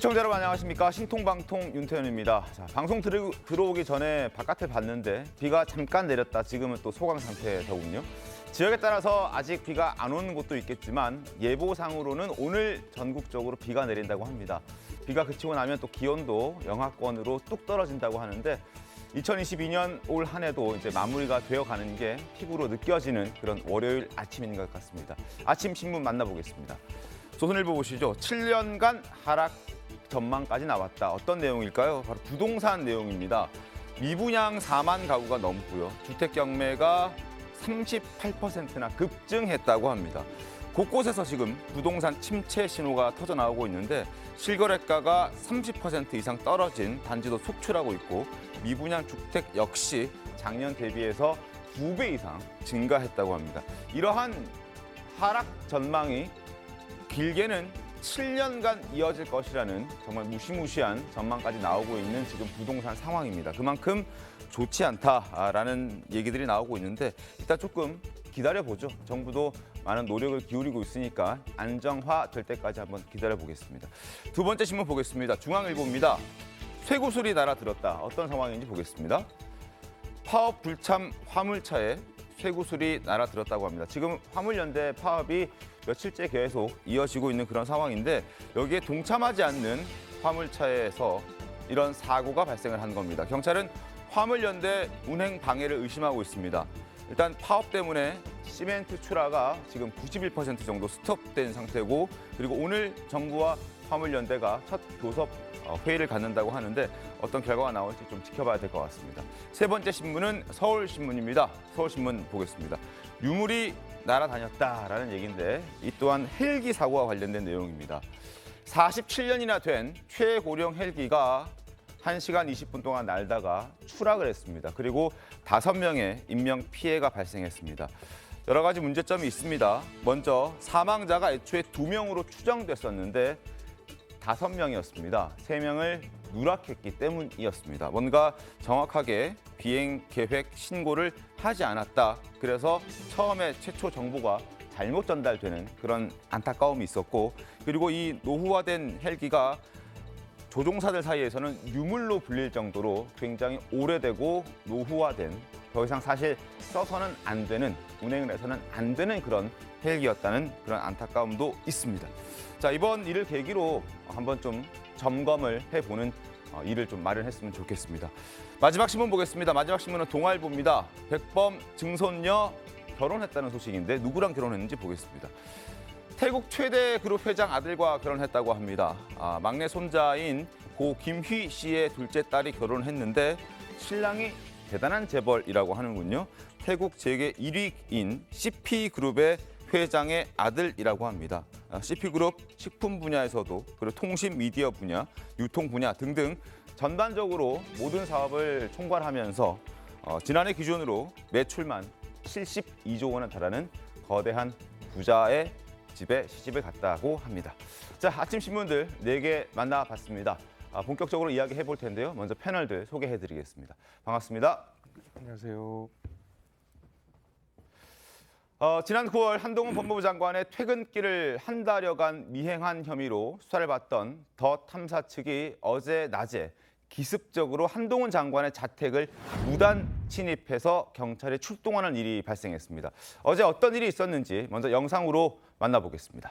시청자 여러분 안녕하십니까. 신통방통 윤태현입니다. 자, 방송 들어오기 전에 바깥을 봤는데 비가 잠깐 내렸다 지금은 또 소강 상태더군요. 지역에 따라서 아직 비가 안 오는 곳도 있겠지만 예보상으로는 오늘 전국적으로 비가 내린다고 합니다. 비가 그치고 나면 또 기온도 영하권으로 뚝 떨어진다고 하는데 2022년 올 한 해도 이제 마무리가 되어가는 게 피부로 느껴지는 그런 월요일 아침인 것 같습니다. 아침 신문 만나보겠습니다. 조선일보 보시죠. 7년간 하락 전망까지 나왔다. 어떤 내용일까요? 바로 부동산 내용입니다. 미분양 4만 가구가 넘고요. 주택 경매가 38%나 급증했다고 합니다. 곳곳에서 지금 부동산 침체 신호가 터져나오고 있는데 실거래가가 30% 이상 떨어진 단지도 속출하고 있고 미분양 주택 역시 작년 대비해서 2배 이상 증가했다고 합니다. 이러한 하락 전망이 길게는 7년간 이어질 것이라는 정말 무시무시한 전망까지 나오고 있는 지금 부동산 상황입니다. 그만큼 좋지 않다라는 얘기들이 나오고 있는데 일단 조금 기다려보죠. 정부도 많은 노력을 기울이고 있으니까 안정화될 때까지 한번 기다려보겠습니다. 두 번째 신문 보겠습니다. 중앙일보입니다. 쇠구슬이 날아들었다. 어떤 상황인지 보겠습니다. 파업 불참 화물차에 쇠구슬이 날아들었다고 합니다. 지금 화물연대 파업이 며칠째 계속 이어지고 있는 그런 상황인데 여기에 동참하지 않는 화물차에서 이런 사고가 발생을 한 겁니다. 경찰은 화물연대 운행 방해를 의심하고 있습니다. 일단 파업 때문에 시멘트 출하가 지금 91% 정도 스톱된 상태고 그리고 오늘 정부와 화물연대가 첫 교섭 회의를 갖는다고 하는데 어떤 결과가 나올지 좀 지켜봐야 될 것 같습니다. 세 번째 신문은 서울신문입니다. 서울신문 보겠습니다. 유물이 날아다녔다라는 얘기인데 이 또한 헬기 사고와 관련된 내용입니다. 47년이나 된 최고령 헬기가 1시간 20분 동안 날다가 추락을 했습니다. 그리고 5명의 인명 피해가 발생했습니다. 여러 가지 문제점이 있습니다. 먼저 사망자가 애초에 2명으로 추정됐었는데 5명이었습니다. 3명을 누락했기 때문이었습니다. 뭔가 정확하게 비행 계획 신고를 하지 않았다. 그래서 처음에 최초 정보가 잘못 전달되는 그런 안타까움이 있었고 그리고 이 노후화된 헬기가 조종사들 사이에서는 유물로 불릴 정도로 굉장히 오래되고 노후화된 더 이상 사실 써서는 안 되는 운행을 해서는 안 되는 그런 헬기였다는 그런 안타까움도 있습니다. 자, 이번 일을 계기로 한번 좀 점검을 해보는 일을 좀 마련했으면 좋겠습니다. 마지막 신문 보겠습니다. 마지막 신문은 동아일보입니다. 백범 증손녀 결혼했다는 소식인데 누구랑 결혼했는지 보겠습니다. 태국 최대 그룹 회장 아들과 결혼했다고 합니다. 막내 손자인 고 김휘 씨의 둘째 딸이 결혼했는데 신랑이 대단한 재벌이라고 하는군요. 태국 재계 1위인 CP그룹의 회장의 아들이라고 합니다. CP그룹 식품 분야에서도 그리고 통신 미디어 분야, 유통 분야 등등 전반적으로 모든 사업을 총괄하면서 지난해 기준으로 매출만 72조 원에 달하는 거대한 부자의 집에 시집을 갔다고 합니다. 자, 아침 신문들 4개 만나봤습니다. 본격적으로 이야기해 볼 텐데요. 먼저 패널들 소개해드리겠습니다. 반갑습니다. 안녕하세요. 지난 9월 한동훈 법무부 장관의 퇴근길을 한 달여간 미행한 혐의로 수사를 받던 더 탐사 측이 어제 낮에 기습적으로 한동훈 장관의 자택을 무단 침입해서 경찰이 출동하는 일이 발생했습니다. 어제 어떤 일이 있었는지 먼저 영상으로 만나보겠습니다.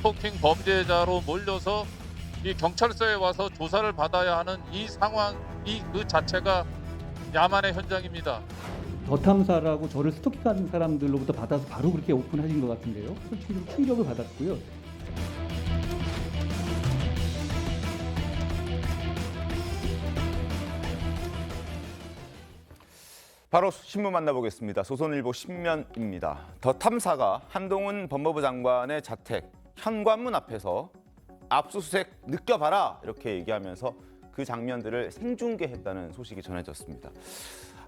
스토킹 범죄자로 몰려서 이 경찰서에 와서 조사를 받아야 하는 이 상황이 그 자체가 야만의 현장입니다. 더 탐사라고 저를 스토킹하는 사람들로부터 받아서 바로 그렇게 오픈하신 것 같은데요. 솔직히 좀 충격을 받았고요. 바로 신문 만나보겠습니다. 조선일보 신면입니다. 더 탐사가 한동훈 법무부 장관의 자택 현관문 앞에서 압수수색 느껴봐라 이렇게 얘기하면서 그 장면들을 생중계했다는 소식이 전해졌습니다.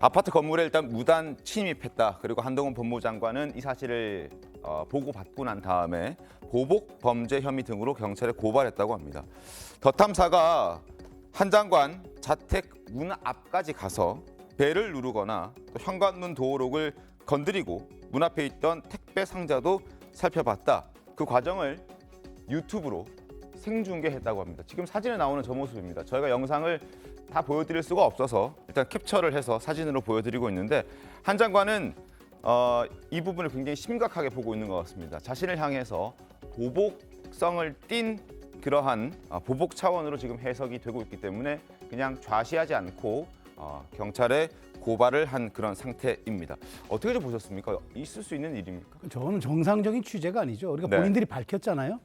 아파트 건물에 일단 무단 침입했다. 그리고 한동훈 법무부 장관은 이 사실을 보고받고 난 다음에 보복 범죄 혐의 등으로 경찰에 고발했다고 합니다. 더 탐사가 한 장관 자택 문 앞까지 가서 벨을 누르거나 또 현관문 도어록을 건드리고 문 앞에 있던 택배 상자도 살펴봤다. 그 과정을 유튜브로 생중계했다고 합니다. 지금 사진에 나오는 저 모습입니다. 저희가 영상을 다 보여드릴 수가 없어서 일단 캡처를 해서 사진으로 보여드리고 있는데 한 장관은 이 부분을 굉장히 심각하게 보고 있는 것 같습니다. 자신을 향해서 보복성을 띤 그러한 보복 차원으로 지금 해석이 되고 있기 때문에 그냥 좌시하지 않고 경찰에 고발을 한 그런 상태입니다. 어떻게 좀 보셨습니까? 있을 수 있는 일입니까? 저는 정상적인 취재가 아니죠. 우리가 네. 본인들이 밝혔잖아요.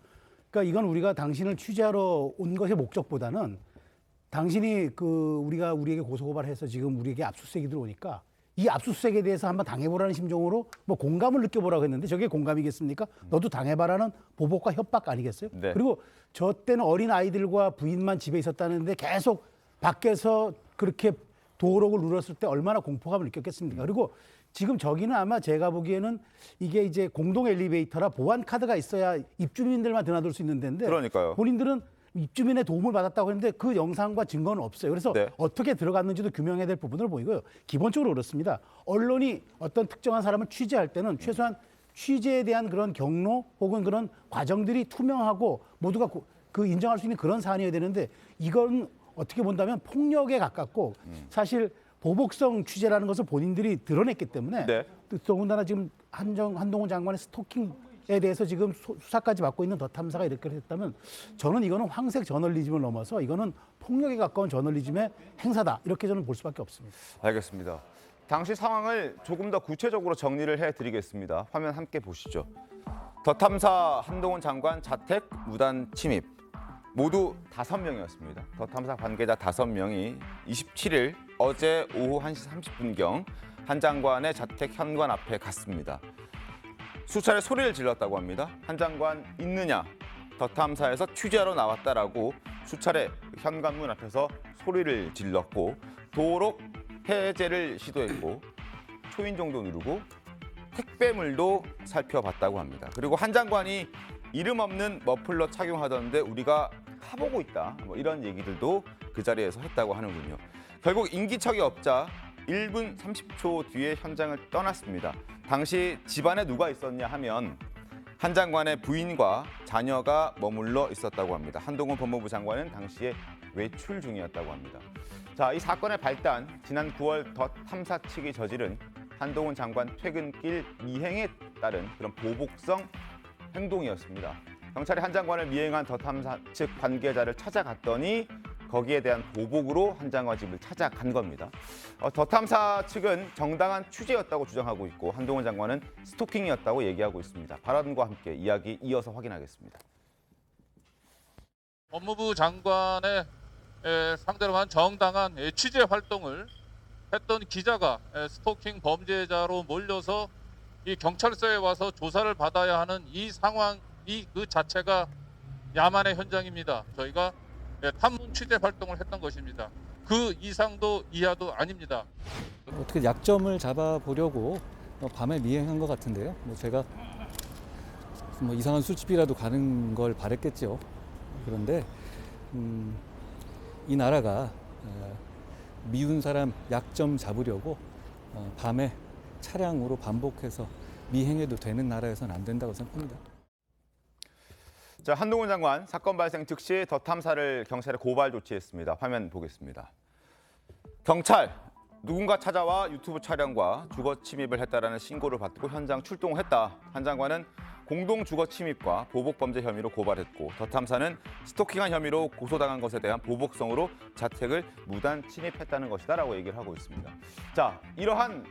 그러니까 이건 우리가 당신을 취재하러 온 것의 목적보다는 당신이 우리가 우리에게 고소고발해서 지금 우리에게 압수수색이 들어오니까 이 압수수색에 대해서 한번 당해보라는 심정으로 뭐 공감을 느껴보라고 했는데 저게 공감이겠습니까? 너도 당해봐라는 보복과 협박 아니겠어요? 네. 그리고 저 때는 어린 아이들과 부인만 집에 있었다는데 계속 밖에서 그렇게 도어록을 눌렀을 때 얼마나 공포감을 느꼈겠습니까? 그리고 지금 저기는 아마 제가 보기에는 이게 이제 공동 엘리베이터라 보안 카드가 있어야 입주민들만 드나들 수 있는 데인데 그러니까요. 본인들은 입주민의 도움을 받았다고 했는데 그 영상과 증거는 없어요. 그래서 네. 어떻게 들어갔는지도 규명해야 될 부분을 보이고요. 기본적으로 그렇습니다. 언론이 어떤 특정한 사람을 취재할 때는 최소한 취재에 대한 그런 경로 혹은 그런 과정들이 투명하고 모두가 그 인정할 수 있는 그런 사안이어야 되는데 이건 어떻게 본다면 폭력에 가깝고 사실 보복성 취재라는 것을 본인들이 드러냈기 때문에 네. 더군다나 지금 한동훈 장관의 스토킹에 대해서 지금 수사까지 받고 있는 더 탐사가 이렇게 됐다면 저는 이거는 황색 저널리즘을 넘어서 이거는 폭력에 가까운 저널리즘의 행사다 이렇게 저는 볼 수밖에 없습니다. 알겠습니다. 당시 상황을 조금 더 구체적으로 정리를 해드리겠습니다. 화면 함께 보시죠. 더 탐사 한동훈 장관 자택 무단 침입. 모두 5명이었습니다. 더 탐사 관계자 5명이 27일 어제 오후 1시 30분경 한 장관의 자택 현관 앞에 갔습니다. 수차례 소리를 질렀다고 합니다. 한 장관 있느냐? 더 탐사에서 취재하러 나왔다라고 수차례 현관문 앞에서 소리를 질렀고 도어록 해제를 시도했고 초인종도 누르고 택배물도 살펴봤다고 합니다. 그리고 한 장관이 이름 없는 머플러 착용하던데 우리가 타보고 있다. 뭐 이런 얘기들도 그 자리에서 했다고 하는군요. 결국 인기척이 없자 1분 30초 뒤에 현장을 떠났습니다. 당시 집안에 누가 있었냐 하면 한 장관의 부인과 자녀가 머물러 있었다고 합니다. 한동훈 법무부 장관은 당시에 외출 중이었다고 합니다. 자, 이 사건의 발단, 지난 9월 더 탐사 측이 저지른 한동훈 장관 퇴근길 미행에 따른 그런 보복성 행동이었습니다. 경찰이 한 장관을 미행한 더 탐사 측 관계자를 찾아갔더니 거기에 대한 보복으로 한 장관 집을 찾아간 겁니다. 더 탐사 측은 정당한 취재였다고 주장하고 있고 한동훈 장관은 스토킹이었다고 얘기하고 있습니다. 발언과 함께 이야기 이어서 확인하겠습니다. 법무부 장관의 상대로 한 정당한 취재 활동을 했던 기자가 스토킹 범죄자로 몰려서 이 경찰서에 와서 조사를 받아야 하는 이 상황, 그 자체가 야만의 현장입니다. 저희가 탐문 취재 활동을 했던 것입니다. 그 이상도 이하도 아닙니다. 어떻게 약점을 잡아보려고 밤에 미행한 것 같은데요. 제가 이상한 술집이라도 가는 걸 바랬겠죠. 그런데 이 나라가 미운 사람 약점 잡으려고 밤에 차량으로 반복해서 미행해도 되는 나라에서는 안 된다고 생각합니다. 자, 한동훈 장관 사건 발생 즉시 더 탐사를 경찰에 고발 조치했습니다. 화면 보겠습니다. 경찰, 누군가 찾아와 유튜브 촬영과 주거 침입을 했다라는 신고를 받고 현장 출동했다. 한 장관은 공동 주거 침입과 보복 범죄 혐의로 고발했고 더 탐사는 스토킹한 혐의로 고소당한 것에 대한 보복성으로 자택을 무단 침입했다는 것이다라고 얘기를 하고 있습니다. 자, 이러한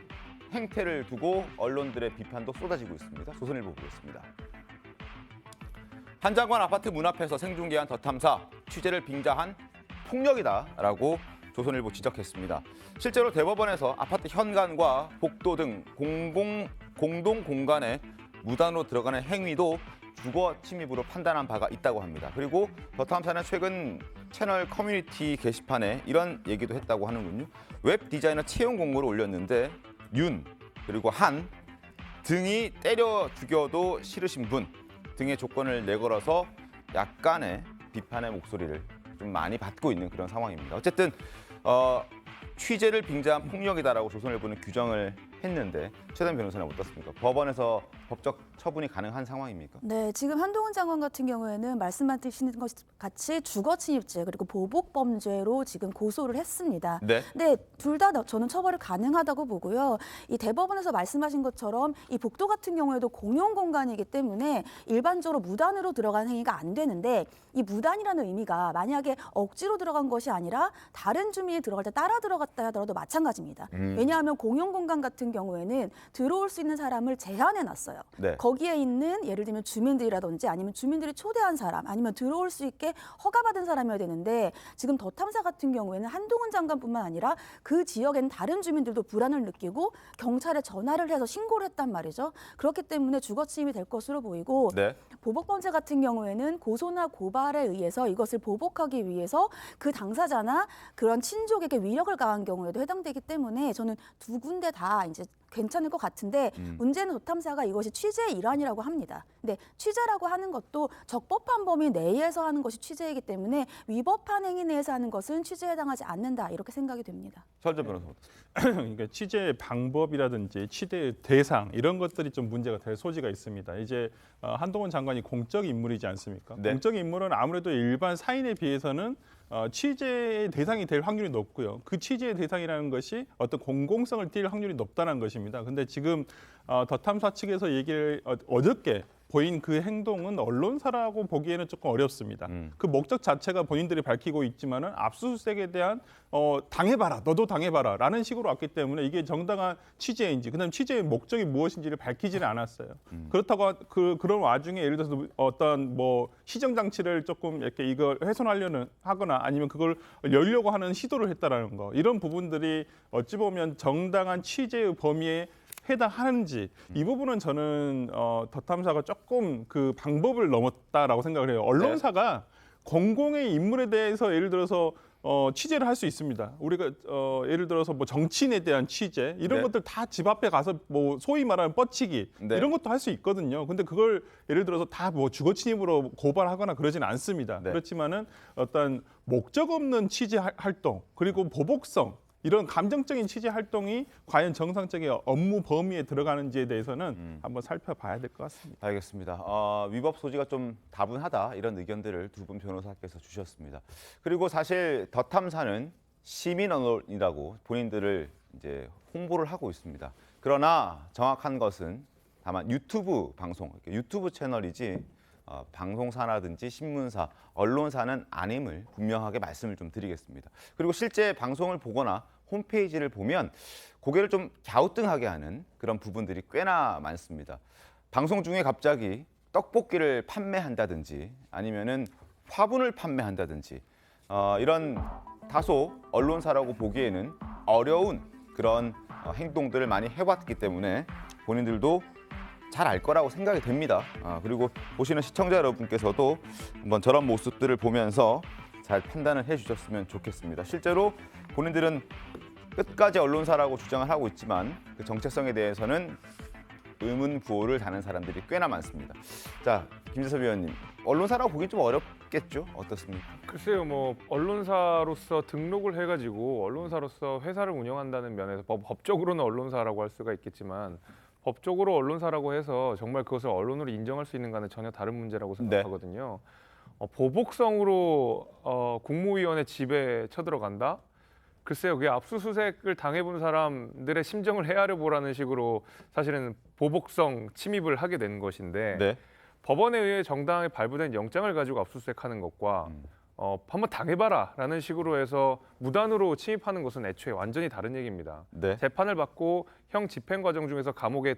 행태를 두고 언론들의 비판도 쏟아지고 있습니다. 조선일보 보겠습니다. 한 장관 아파트 문 앞에서 생중계한 더 탐사, 취재를 빙자한 폭력이다라고 조선일보 지적했습니다. 실제로 대법원에서 아파트 현관과 복도 등 공동 공간에 무단으로 들어가는 행위도 주거 침입으로 판단한 바가 있다고 합니다. 그리고 더 탐사는 최근 채널 커뮤니티 게시판에 이런 얘기도 했다고 하는군요. 웹 디자이너 채용 공고를 올렸는데 윤 그리고 한 등이 때려 죽여도 싫으신 분 등의 조건을 내걸어서 약간의 비판의 목소리를 좀 많이 받고 있는 그런 상황입니다. 어쨌든 취재를 빙자한 폭력이다라고 조선일보는 규정을 했는데 최단 변호사는 어떻습니까? 법원에서 법적 처분이 가능한 상황입니까? 네, 지금 한동훈 장관 같은 경우에는 말씀하시는 것 같이 주거침입죄 그리고 보복범죄로 지금 고소를 했습니다. 네. 근데 둘 다 저는 처벌이 가능하다고 보고요. 이 대법원에서 말씀하신 것처럼 이 복도 같은 경우에도 공용 공간이기 때문에 일반적으로 무단으로 들어간 행위가 안 되는데 이 무단이라는 의미가 만약에 억지로 들어간 것이 아니라 다른 주민이 들어갈 때 따라 들어갔다 하더라도 마찬가지입니다. 왜냐하면 공용 공간 같은 경우에는 들어올 수 있는 사람을 제한해 놨어요. 네. 거기에 있는 예를 들면 주민들이라든지 아니면 주민들이 초대한 사람 아니면 들어올 수 있게 허가받은 사람이어야 되는데 지금 더 탐사 같은 경우에는 한동훈 장관뿐만 아니라 그 지역에는 다른 주민들도 불안을 느끼고 경찰에 전화를 해서 신고를 했단 말이죠. 그렇기 때문에 주거침입이 될 것으로 보이고 네. 보복범죄 같은 경우에는 고소나 고발에 의해서 이것을 보복하기 위해서 그 당사자나 그런 친족에게 위력을 가한 경우에도 해당되기 때문에 저는 두 군데 다 이제 괜찮을 것 같은데 문제는 도탐사가 이것이 취재의 일환이라고 합니다. 근데 취재라고 하는 것도 적법한 범위 내에서 하는 것이 취재이기 때문에 위법한 행위 내에서 하는 것은 취재에 해당하지 않는다 이렇게 생각이 됩니다. 설전 변호사 어떻습니까? 그러니까 취재 방법이라든지 취재 대상 이런 것들이 좀 문제가 될 소지가 있습니다. 이제 한동훈 장관이 공적 인물이지 않습니까? 네. 공적 인물은 아무래도 일반 사인에 비해서는 취재의 대상이 될 확률이 높고요. 그 취재의 대상이라는 것이 어떤 공공성을 띌 확률이 높다는 것입니다. 근데 지금 더 탐사 측에서 얘기를 어저께 보인 그 행동은 언론사라고 보기에는 조금 어렵습니다. 그 목적 자체가 본인들이 밝히고 있지만은 압수수색에 대한 당해봐라, 너도 당해봐라라는 식으로 왔기 때문에 이게 정당한 취재인지, 그다음 취재의 목적이 무엇인지를 밝히지는 않았어요. 그렇다고 그런 와중에 예를 들어서 어떤 뭐 시정 장치를 조금 이렇게 이걸 훼손하려는 하거나 아니면 그걸 열려고 하는 시도를 했다라는 거, 이런 부분들이 어찌 보면 정당한 취재의 범위에 해당하는지 이 부분은 저는 더 탐사가 조금 그 방법을 넘었다라고 생각을 해요. 언론사가 공공의 인물에 대해서 예를 들어서 취재를 할 수 있습니다. 우리가 예를 들어서 뭐 정치인에 대한 취재 이런 네. 것들 다 집 앞에 가서 뭐 소위 말하는 뻗치기 네. 이런 것도 할 수 있거든요. 근데 그걸 예를 들어서 다 뭐 주거 침입으로 고발하거나 그러지는 않습니다. 네. 그렇지만은 어떤 목적 없는 취재 활동 그리고 보복성 이런 감정적인 취재 활동이 과연 정상적인 업무 범위에 들어가는지에 대해서는 한번 살펴봐야 될 것 같습니다. 알겠습니다. 위법 소지가 좀 다분하다 이런 의견들을 두 분 변호사께서 주셨습니다. 그리고 사실 더 탐사는 시민 언론이라고 본인들을 이제 홍보를 하고 있습니다. 그러나 정확한 것은 다만 유튜브 방송, 유튜브 채널이지 방송사라든지 신문사, 언론사는 아님을 분명하게 말씀을 좀 드리겠습니다. 그리고 실제 방송을 보거나 홈페이지를 보면 고개를 좀 갸우뚱하게 하는 그런 부분들이 꽤나 많습니다. 방송 중에 갑자기 떡볶이를 판매한다든지 아니면은 화분을 판매한다든지 이런 다소 언론사라고 보기에는 어려운 그런 행동들을 많이 해왔기 때문에 본인들도 잘 알 거라고 생각이 됩니다. 그리고 보시는 시청자 여러분께서도 한번 저런 모습들을 보면서 잘 판단을 해주셨으면 좋겠습니다. 실제로 본인들은 끝까지 언론사라고 주장을 하고 있지만 그 정체성에 대해서는 의문부호를 다는 사람들이 꽤나 많습니다. 자, 김재섭 위원님, 언론사라고 보기 좀 어렵겠죠? 어떻습니까? 글쎄요, 뭐 언론사로서 등록을 해가지고 언론사로서 회사를 운영한다는 면에서 법적으로는 언론사라고 할 수가 있겠지만 법적으로 언론사라고 해서 정말 그것을 언론으로 인정할 수 있는가는 전혀 다른 문제라고 생각하거든요. 보복성으로 국무위원회 집에 쳐들어간다? 글쎄요, 그게 압수수색을 당해본 사람들의 심정을 헤아려 보라는 식으로 사실은 보복성 침입을 하게 된 것인데 네. 법원에 의해 정당하게 발부된 영장을 가지고 압수수색하는 것과 한번 당해봐라라는 식으로 해서 무단으로 침입하는 것은 애초에 완전히 다른 얘기입니다. 네. 재판을 받고 형 집행 과정 중에서 감옥에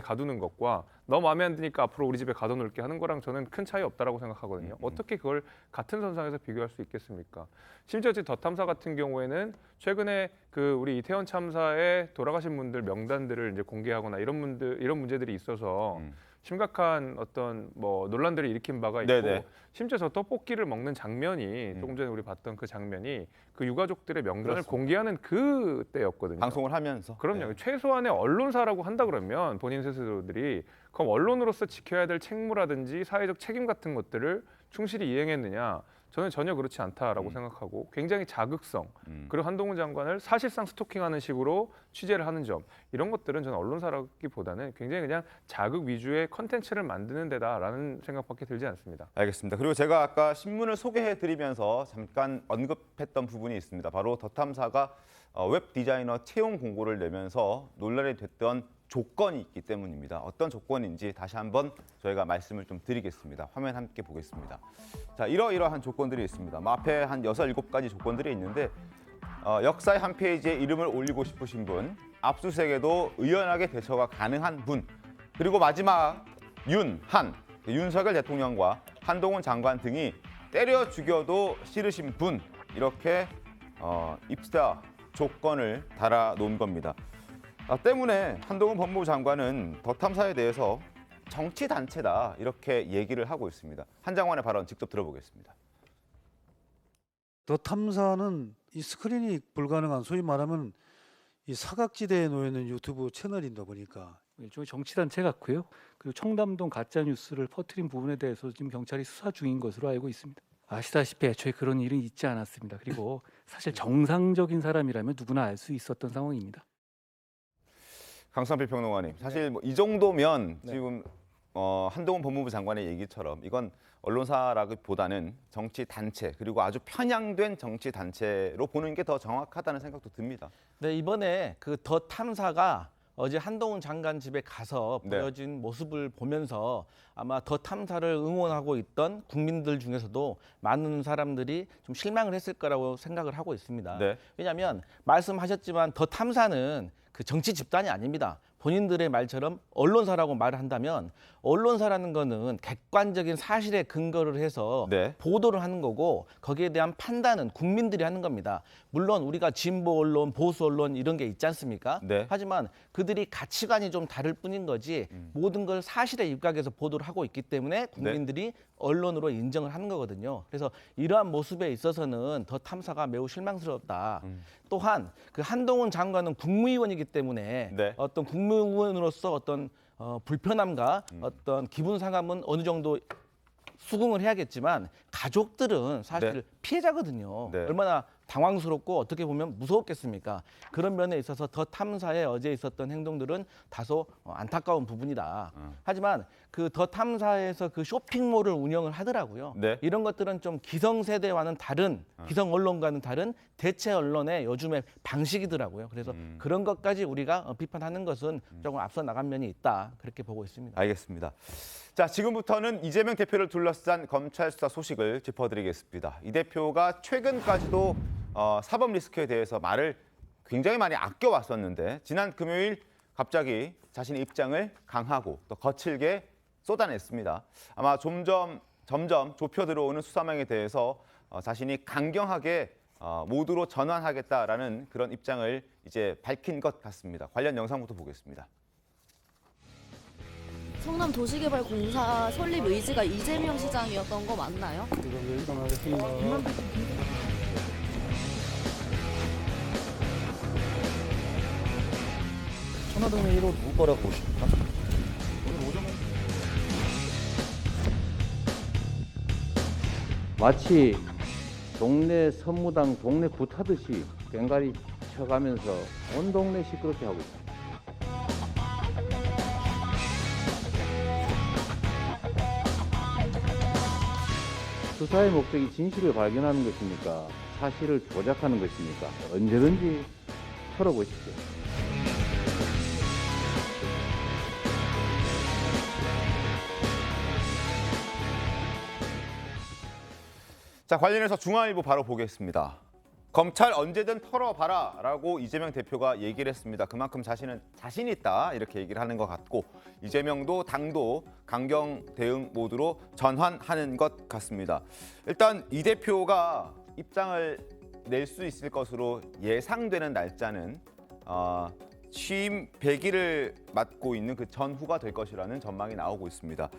가두는 것과 너 마음에 안 드니까 앞으로 우리 집에 가둬놓을게 하는 거랑 저는 큰 차이 없다라고 생각하거든요. 어떻게 그걸 같은 선상에서 비교할 수 있겠습니까? 심지어 더 탐사 같은 경우에는 최근에 그 우리 이태원 참사에 돌아가신 분들 명단들을 이제 공개하거나 이런 문제들이 있어서 심각한 어떤 뭐 논란들을 일으킨 바가 있고 네네. 심지어 저 떡볶이를 먹는 장면이 조금 전에 우리 봤던 그 장면이 그 유가족들의 명단을 그렇습니다. 공개하는 그때였거든요. 방송을 하면서. 그럼요. 네. 최소한의 언론사라고 한다 그러면 본인 스스로들이 그럼 언론으로서 지켜야 될 책무라든지 사회적 책임 같은 것들을 충실히 이행했느냐? 저는 전혀 그렇지 않다라고 생각하고 굉장히 자극성 그리고 한동훈 장관을 사실상 스토킹하는 식으로 취재를 하는 점 이런 것들은 저는 언론사라기보다는 굉장히 그냥 자극 위주의 컨텐츠를 만드는 데다라는 생각밖에 들지 않습니다. 알겠습니다. 그리고 제가 아까 신문을 소개해드리면서 잠깐 언급했던 부분이 있습니다. 바로 더 탐사가 웹 디자이너 채용 공고를 내면서 논란이 됐던 조건이 있기 때문입니다. 어떤 조건인지 다시 한번 저희가 말씀을 좀 드리겠습니다. 화면 함께 보겠습니다. 자, 이러이러한 조건들이 있습니다. 앞에 한 6, 7가지 조건들이 있는데 역사의 한 페이지에 이름을 올리고 싶으신 분, 압수수색에도 의연하게 대처가 가능한 분, 그리고 마지막 윤석열 대통령과 한동훈 장관 등이 때려 죽여도 싫으신 분, 이렇게 입사 조건을 달아놓은 겁니다. 때문에 한동훈 법무부 장관은 더 탐사에 대해서 정치 단체다 이렇게 얘기를 하고 있습니다. 한 장관의 발언 직접 들어보겠습니다. 더 탐사는 이 스크린이 불가능한 소위 말하면 이 사각지대에 놓여 있는 유튜브 채널이다 보니까 일종의 정치단체 같고요. 그리고 청담동 가짜 뉴스를 퍼뜨린 부분에 대해서 지금 경찰이 수사 중인 것으로 알고 있습니다. 아시다시피 애초에 그런 일은 있지 않았습니다. 그리고 사실 정상적인 사람이라면 누구나 알 수 있었던 상황입니다. 강상필 평론가님, 사실 뭐 이 정도면 지금 한동훈 법무부 장관의 얘기처럼 이건 언론사라기보다는 정치 단체 그리고 아주 편향된 정치 단체로 보는 게 더 정확하다는 생각도 듭니다. 네, 이번에 그 더 탐사가 어제 한동훈 장관 집에 가서 네. 보여진 모습을 보면서 아마 더 탐사를 응원하고 있던 국민들 중에서도 많은 사람들이 좀 실망을 했을 거라고 생각을 하고 있습니다. 네. 왜냐하면 말씀하셨지만 더 탐사는 그 정치 집단이 아닙니다. 본인들의 말처럼 언론사라고 말을 한다면 언론사라는 거는 객관적인 사실에 근거를 해서 네. 보도를 하는 거고 거기에 대한 판단은 국민들이 하는 겁니다. 물론 우리가 진보 언론, 보수 언론 이런 게 있지 않습니까? 네. 하지만 그들이 가치관이 좀 다를 뿐인 거지 모든 걸 사실에 입각해서 보도를 하고 있기 때문에 국민들이 언론으로 인정을 하는 거거든요. 그래서 이러한 모습에 있어서는 더 탐사가 매우 실망스럽다. 또한 그 한동훈 장관은 국무위원이기 때문에 네. 어떤 국무위원으로서 어떤 불편함과 어떤 기분 상함은 어느 정도 수긍을 해야겠지만 가족들은 사실 네. 피해자거든요. 네. 얼마나 당황스럽고 어떻게 보면 무서웠겠습니까? 그런 면에 있어서 더 탐사에 어제 있었던 행동들은 다소 안타까운 부분이다. 하지만 그 더 탐사에서 그 쇼핑몰을 운영을 하더라고요. 네. 이런 것들은 좀 기성세대와는 다른, 기성 언론과는 다른 대체 언론의 요즘의 방식이더라고요. 그래서 그런 것까지 우리가 비판하는 것은 조금 앞서 나간 면이 있다. 그렇게 보고 있습니다. 알겠습니다. 자, 지금부터는 이재명 대표를 둘러싼 검찰 수사 소식을 짚어드리겠습니다. 이 대표가 최근까지도 사법 리스크에 대해서 말을 굉장히 많이 아껴왔었는데 지난 금요일 갑자기 자신의 입장을 강하고 또 거칠게 쏟아냈습니다. 아마 점점 좁혀 들어오는 수사망에 대해서 자신이 강경하게 모두로 전환하겠다라는 그런 입장을 이제 밝힌 것 같습니다. 관련 영상부터 보겠습니다. 성남 도시개발공사 설립 의지가 이재명 시장이었던 거 맞나요? 천화동의 1호 누구 거라고 보십니까? 마치 동네 선무당 동네 굿하듯이 꽹가리 쳐가면서 온 동네 시끄럽게 하고 있다. 수사의 목적이 진실을 발견하는 것입니까? 사실을 조작하는 것입니까? 언제든지 털어보십시오. 자, 관련해서 중앙일보 바로 보겠습니다. 검찰 언제든 털어봐라라고 이재명 대표가 얘기를 했습니다. 그만큼 자신은 자신 있다 이렇게 얘기를 하는 것 같고 이재명도 당도 강경 대응 모드로 전환하는 것 같습니다. 일단 이 대표가 입장을 낼 수 있을 것으로 예상되는 날짜는 취임 100일을 맞고 있는 그 전후가 될 것이라는 전망이 나오고 있습니다.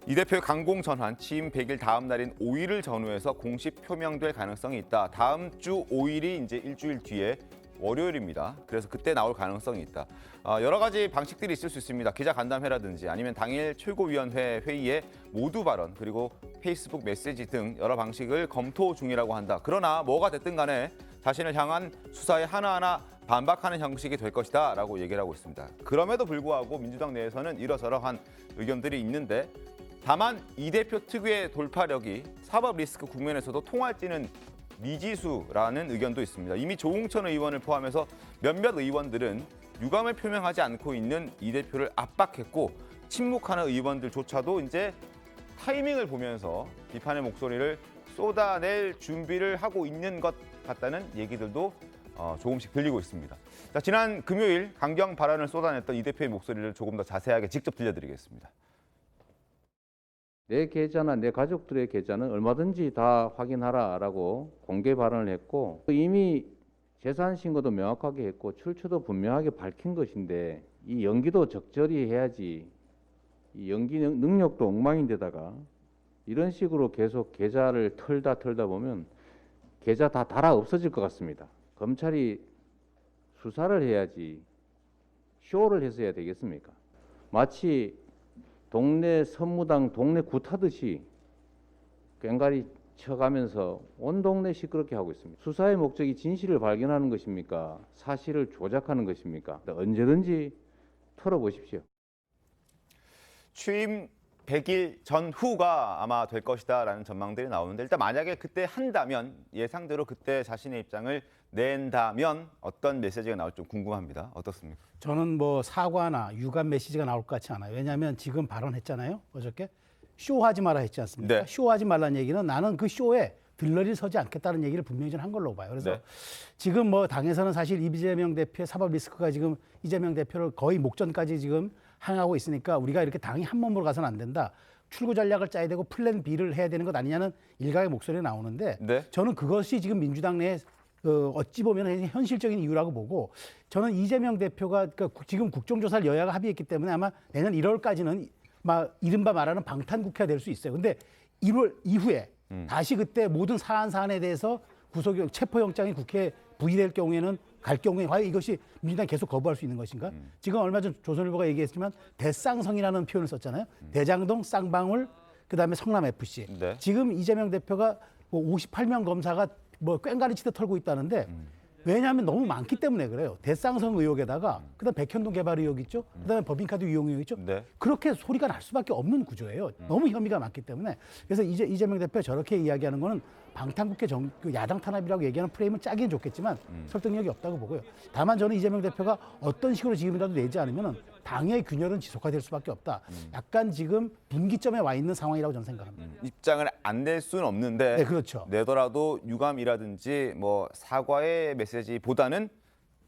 이 대표의 강공 전환 취임 100일 다음 날인 5일을 전후해서 공식 표명될 가능성이 있다. 다음 주 5일이 이제 일주일 뒤에 월요일입니다. 그래서 그때 나올 가능성이 있다. 여러 가지 방식들이 있을 수 있습니다. 기자간담회라든지 아니면 당일 최고위원회 회의에 모두 발언 그리고 페이스북 메시지 등 여러 방식을 검토 중이라고 한다. 그러나 뭐가 됐든 간에 자신을 향한 수사에 하나하나 반박하는 형식이 될 것이다 라고 얘기를 하고 있습니다. 그럼에도 불구하고 민주당 내에서는 이러저러한 의견들이 있는데 다만 이 대표 특유의 돌파력이 사법 리스크 국면에서도 통할지는 미지수라는 의견도 있습니다. 이미 조홍천 의원을 포함해서 몇몇 의원들은 유감을 표명하지 않고 있는 이 대표를 압박했고 침묵하는 의원들조차도 이제 타이밍을 보면서 비판의 목소리를 쏟아낼 준비를 하고 있는 것 같다는 얘기들도 조금씩 들리고 있습니다. 자, 지난 금요일 강경 발언을 쏟아냈던 이 대표의 목소리를 조금 더 자세하게 직접 들려드리겠습니다. 내 계좌나 내 가족들의 계좌는 얼마든지 다 확인하라라고 공개 발언을 했고 이미 재산 신고도 명확하게 했고 출처도 분명하게 밝힌 것인데 이 연기도 적절히 해야지 이 연기 능력도 엉망인데다가 이런 식으로 계속 계좌를 털다 보면 계좌 다 달아 없어질 것 같습니다. 검찰이 수사를 해야지 쇼를 해서 해야 되겠습니까? 마치 동네 선무당 동네 굿하듯이 꽹가리 쳐가면서 온 동네 시끄럽게 하고 있습니다. 수사의 목적이 진실을 발견하는 것입니까? 사실을 조작하는 것입니까? 언제든지 털어보십시오. 취임 100일 전후가 아마 될 것이다라는 전망들이 나오는데 일단 만약에 그때 한다면 예상대로 그때 자신의 입장을 낸다면 어떤 메시지가 나올지 좀 궁금합니다. 어떻습니까? 저는 뭐 사과나 유감 메시지가 나올 것 같지 않아요. 왜냐하면 지금 발언했잖아요. 어저께 쇼하지 마라 했지 않습니까? 네. 쇼하지 말라는 얘기는 나는 그 쇼에 들러리 서지 않겠다는 얘기를 분명히 전 한 걸로 봐요. 그래서 네. 지금 뭐 당에서는 사실 이재명 대표의 사법 리스크가 지금 이재명 대표를 거의 목전까지 지금 향하고 있으니까 우리가 이렇게 당이 한 몸으로 가서는 안 된다. 출구 전략을 짜야 되고 플랜 B를 해야 되는 것 아니냐는 일각의 목소리가 나오는데 네. 저는 그것이 지금 민주당 내에 어찌 보면 현실적인 이유라고 보고 저는 이재명 대표가 그러니까 지금 국정조사를 여야가 합의했기 때문에 아마 내년 1월까지는 막 이른바 말하는 방탄국회가 될 수 있어요. 근데 1월 이후에 다시 그때 모든 사안에 대해서 구속 체포영장이 국회에 부의될 경우에는 갈 경우에 과연 이것이 민주당이 계속 거부할 수 있는 것인가? 지금 얼마 전 조선일보가 얘기했지만 대쌍성이라는 표현을 썼잖아요. 대장동, 쌍방울, 그다음에 성남FC. 네. 지금 이재명 대표가 뭐 58명 검사가 뭐 꽹가리 치듯 털고 있다는데 왜냐하면 너무 많기 때문에 그래요. 대쌍성 의혹에다가 그다음 백현동 개발 의혹 있죠. 그다음에 법인카드 유용 의혹 있죠. 네. 그렇게 소리가 날 수밖에 없는 구조예요. 너무 혐의가 많기 때문에. 그래서 이재명 대표 저렇게 이야기하는 거는 방탄국회 그 야당 탄압이라고 얘기하는 프레임은 짜긴 좋겠지만 설득력이 없다고 보고요. 다만 저는 이재명 대표가 어떤 식으로 지금이라도 내지 않으면 당의 균열은 지속화될 수밖에 없다. 약간 지금 분기점에 와 있는 상황이라고 저는 생각합니다. 입장을 안 낼 수는 없는데 네, 그렇죠. 내더라도 유감이라든지 뭐 사과의 메시지보다는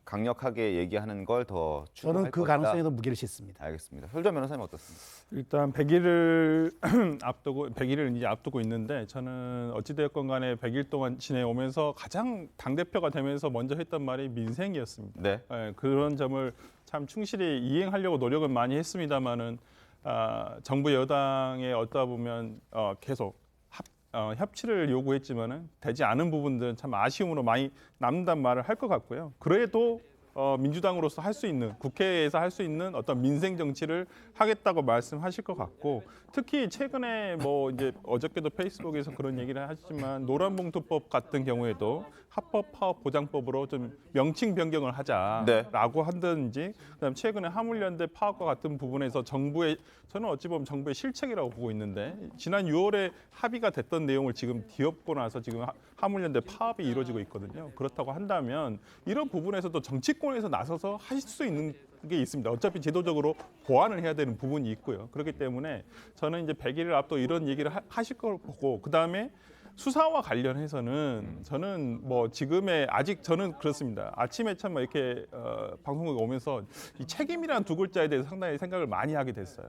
강력하게 얘기하는 걸 더 추구할 저는 그 것이다. 가능성에 더 무게를 싣습니다. 알겠습니다. 설전 변호사님 어떻습니까? 일단 100일을 앞두고 100일을 이제 앞두고 있는데 저는 어찌되었건 간에 100일 동안 지내오면서 가장 당대표가 되면서 먼저 했던 말이 민생이었습니다. 네. 그런 점을 참 충실히 이행하려고 노력은 많이 했습니다만은 정부 여당에 어떠 보면 계속 협치를 요구했지만은 되지 않은 부분들은 참 아쉬움으로 많이 남는단 말을 할 것 같고요. 그래도 민주당으로서 할 수 있는 국회에서 할 수 있는 어떤 민생 정치를 하겠다고 말씀하실 것 같고 특히 최근에 뭐 이제 어저께도 페이스북에서 그런 얘기를 하시지만 노란봉투법 같은 경우에도 합법 파업 보장법으로 좀 명칭 변경을 하자라고 한다든지 그다음 최근에 화물연대 파업과 같은 부분에서 정부의 저는 어찌 보면 정부의 실책이라고 보고 있는데 지난 6월에 합의가 됐던 내용을 지금 뒤엎고 나서 지금 화물연대 파업이 이루어지고 있거든요. 그렇다고 한다면 이런 부분에서도 정치권에서 나서서 하실 수 있는 게 있습니다. 어차피 제도적으로 보완을 해야 되는 부분이 있고요. 그렇기 때문에 저는 이제 100일을 앞두고 이런 얘기를 하실 걸 보고 그다음에 수사와 관련해서는 저는 뭐 지금의 아직 저는 그렇습니다. 아침에 참 이렇게 방송국에 오면서 이 책임이라는 두 글자에 대해서 상당히 생각을 많이 하게 됐어요.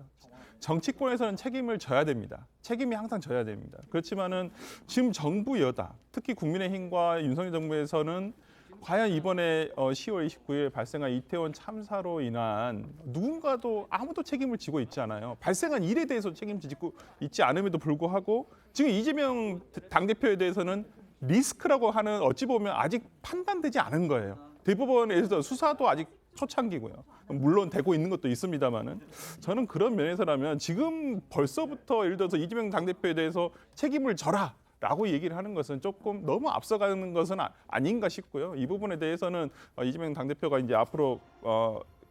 정치권에서는 책임을 져야 됩니다. 책임이 항상 져야 됩니다. 그렇지만은 지금 정부 여당, 특히 국민의힘과 윤석열 정부에서는 과연 이번에 10월 29일 발생한 이태원 참사로 인한 누군가도 아무도 책임을 지고 있지 않아요. 발생한 일에 대해서 책임지고 있지 않음에도 불구하고 지금 이재명 당대표에 대해서는 리스크라고 하는 어찌 보면 아직 판단되지 않은 거예요. 대법원에서 수사도 아직 초창기고요. 물론 되고 있는 것도 있습니다만은 저는 그런 면에서라면 지금 벌써부터 예를 들어서 이재명 당대표에 대해서 책임을 져라. 라고 얘기를 하는 것은 조금 너무 앞서가는 것은 아닌가 싶고요. 이 부분에 대해서는 이재명 당대표가 이제 앞으로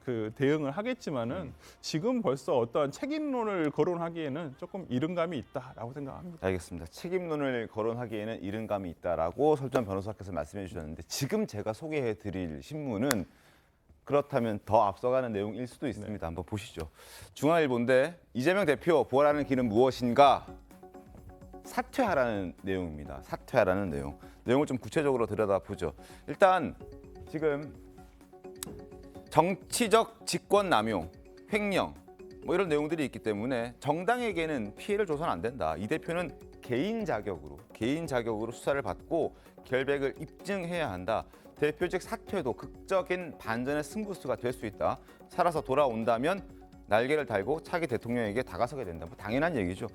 그 대응을 하겠지만은 지금 벌써 어떠한 책임론을 거론하기에는 조금 이른 감이 있다라고 생각합니다. 알겠습니다. 책임론을 거론하기에는 이른 감이 있다라고 설전 변호사께서 말씀해 주셨는데 지금 제가 소개해 드릴 신문은 그렇다면 더 앞서가는 내용일 수도 있습니다. 한번 보시죠. 중앙일보인데 이재명 대표 부활하는 길은 무엇인가? 사퇴하라는 내용입니다. 사퇴하라는 내용. 내용을 좀 구체적으로 들여다보죠. 일단 지금 정치적 직권 남용, 횡령 뭐 이런 내용들이 있기 때문에 정당에게는 피해를 줘서는 안 된다. 이 대표는 개인 자격으로 수사를 받고 결백을 입증해야 한다. 대표직 사퇴도 극적인 반전의 승부수가 될 수 있다. 살아서 돌아온다면 날개를 달고 차기 대통령에게 다가서게 된다. 뭐 당연한 얘기죠.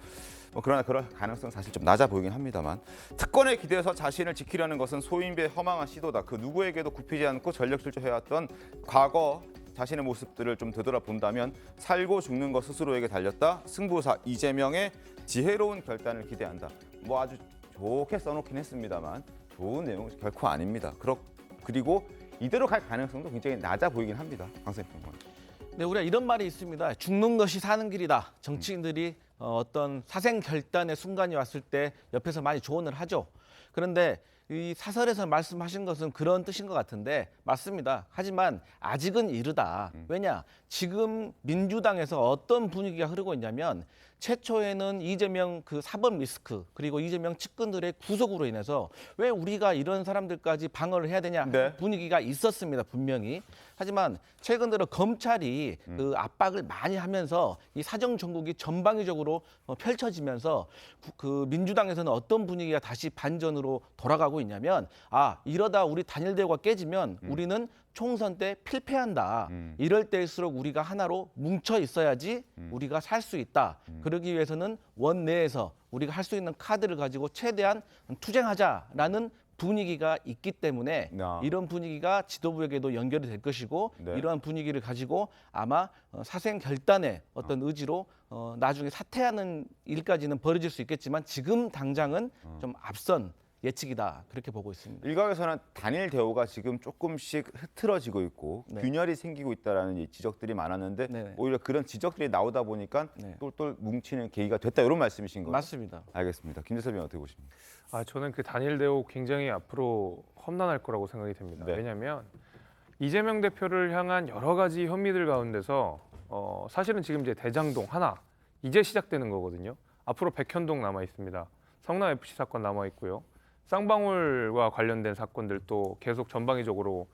그러나 그럴 가능성은 사실 좀 낮아 보이긴 합니다만 특권에 기대서 자신을 지키려는 것은 소인배의 허망한 시도다. 그 누구에게도 굽히지 않고 전력질주해왔던 과거 자신의 모습들을 좀 되돌아본다면 살고 죽는 것 스스로에게 달렸다. 승부사 이재명의 지혜로운 결단을 기대한다. 뭐 아주 좋게 써놓긴 했습니다만 좋은 내용은 결코 아닙니다. 그리고 이대로 갈 가능성도 굉장히 낮아 보이긴 합니다. 강선희 평론. 네, 우리가 이런 말이 있습니다. 죽는 것이 사는 길이다. 정치인들이 어떤 사생 결단의 순간이 왔을 때 옆에서 많이 조언을 하죠. 그런데 이 사설에서 말씀하신 것은 그런 뜻인 것 같은데 맞습니다. 하지만 아직은 이르다. 왜냐? 지금 민주당에서 어떤 분위기가 흐르고 있냐면 최초에는 이재명 그 사법 리스크 그리고 이재명 측근들의 구속으로 인해서 왜 우리가 이런 사람들까지 방어를 해야 되냐 분위기가 있었습니다. 분명히. 하지만 최근 들어 검찰이 그 압박을 많이 하면서 이 사정 정국이 전방위적으로 펼쳐지면서 그 민주당에서는 어떤 분위기가 다시 반전으로 돌아가고 있냐면 이러다 우리 단일 대우가 깨지면 우리는 총선 때 필패한다. 이럴 때일수록 우리가 하나로 뭉쳐 있어야지 우리가 살 수 있다. 그러기 위해서는 원내에서 우리가 할 수 있는 카드를 가지고 최대한 투쟁하자라는 분위기가 있기 때문에 이런 분위기가 지도부에게도 연결이 될 것이고 이러한 분위기를 가지고 아마 사생 결단의 어떤 의지로 나중에 사퇴하는 일까지는 벌어질 수 있겠지만 지금 당장은 좀 앞선 예측이다 그렇게 보고 있습니다. 일각에서는 단일 대우가 지금 조금씩 흐트러지고 있고 균열이 생기고 있다라는 지적들이 많았는데 오히려 그런 지적들이 나오다 보니까 똘똘 뭉치는 계기가 됐다 이런 말씀이신 거죠? 맞습니다. 알겠습니다. 김대섭 의원 어떻게 보십니까? 저는 그 단일 대우 굉장히 앞으로 험난할 거라고 생각이 됩니다. 왜냐하면 이재명 대표를 향한 여러 가지 혐의들 가운데서 사실은 지금 이제 대장동 하나 이제 시작되는 거거든요. 앞으로 백현동 남아 있습니다. 성남 FC 사건 남아 있고요. 쌍방울과 관련된 사건들도 계속 전방위적으로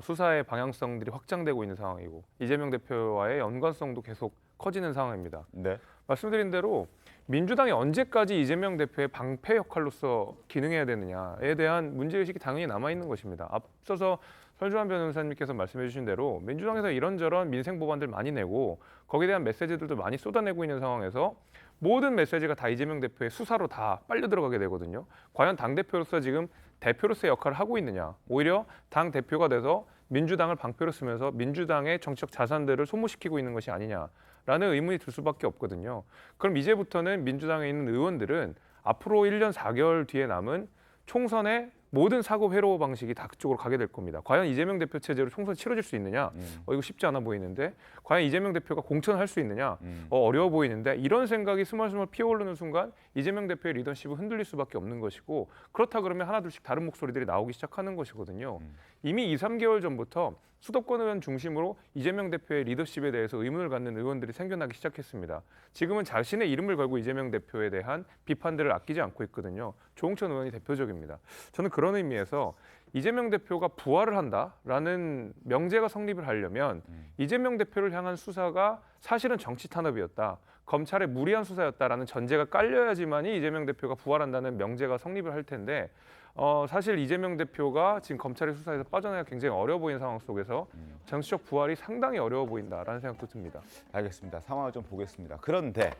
수사의 방향성들이 확장되고 있는 상황이고 이재명 대표와의 연관성도 계속 커지는 상황입니다. 말씀드린 대로 민주당이 언제까지 이재명 대표의 방패 역할로서 기능해야 되느냐에 대한 문제의식이 당연히 남아있는 것입니다. 앞서서 설주환 변호사님께서 말씀해 주신 대로 민주당에서 이런저런 민생 법안들 많이 내고 거기에 대한 메시지들도 많이 쏟아내고 있는 상황에서 모든 메시지가 다 이재명 대표의 수사로 다 빨려 들어가게 되거든요. 과연 당대표로서 지금 대표로서의 역할을 하고 있느냐. 오히려 당대표가 돼서 민주당을 방패로 쓰면서 민주당의 정치적 자산들을 소모시키고 있는 것이 아니냐라는 의문이 들 수밖에 없거든요. 그럼 이제부터는 민주당에 있는 의원들은 앞으로 1년 4개월 뒤에 남은 총선의 모든 사고 회로 방식이 다 그쪽으로 가게 될 겁니다. 과연 이재명 대표 체제로 총선이 치러질 수 있느냐? 이거 쉽지 않아 보이는데 과연 이재명 대표가 공천할 수 있느냐? 어려워 보이는데 이런 생각이 스멀스멀 피어오르는 순간 이재명 대표의 리더십은 흔들릴 수밖에 없는 것이고 그렇다 그러면 하나둘씩 다른 목소리들이 나오기 시작하는 것이거든요. 이미 2, 3개월 전부터 수도권 의원 중심으로 이재명 대표의 리더십에 대해서 의문을 갖는 의원들이 생겨나기 시작했습니다. 지금은 자신의 이름을 걸고 이재명 대표에 대한 비판들을 아끼지 않고 있거든요. 조홍천 의원이 대표적입니다. 저는 그런 의미에서 이재명 대표가 부활을 한다라는 명제가 성립을 하려면 이재명 대표를 향한 수사가 사실은 정치 탄압이었다. 검찰의 무리한 수사였다라는 전제가 깔려야지만이 이재명 대표가 부활한다는 명제가 성립을 할 텐데 사실 이재명 대표가 지금 검찰의 수사에서 빠져나가기가 굉장히 어려워 보이는 상황 속에서 정치적 부활이 상당히 어려워 보인다라는 생각도 듭니다. 알겠습니다. 상황을 좀 보겠습니다. 그런데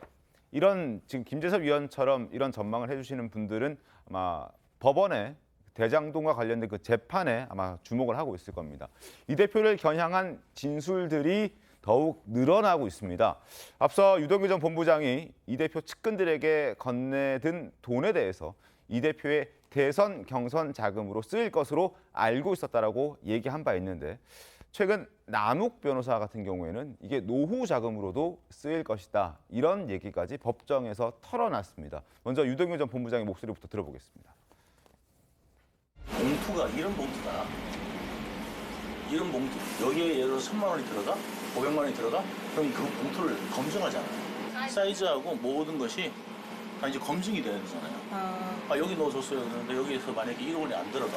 이런 지금 김재섭 위원처럼 이런 전망을 해주시는 분들은 아마 법원에 대장동과 관련된 그 재판에 아마 주목을 하고 있을 겁니다. 이 대표를 겨냥한 진술들이 더욱 늘어나고 있습니다. 앞서 유동규 전 본부장이 이 대표 측근들에게 건네든 돈에 대해서 이 대표의 대선 경선 자금으로 쓰일 것으로 알고 있었다라고 얘기한 바 있는데 최근 남욱 변호사 같은 경우에는 이게 노후 자금으로도 쓰일 것이다. 이런 얘기까지 법정에서 털어놨습니다. 먼저 유동규 전 본부장의 목소리부터 들어보겠습니다. 봉투가 이런 봉투다. 이런 봉투 여기에 예를 들어서 1,000만 원이 들어가? 500만 원이 들어가? 그럼 그 봉투를 검증하잖아요. 사이즈하고 모든 것이 다 이제 검증이 돼야 되잖아요. 여기 넣어줬어요. 그런데 여기에서 만약에 1억 원이 안 들어가.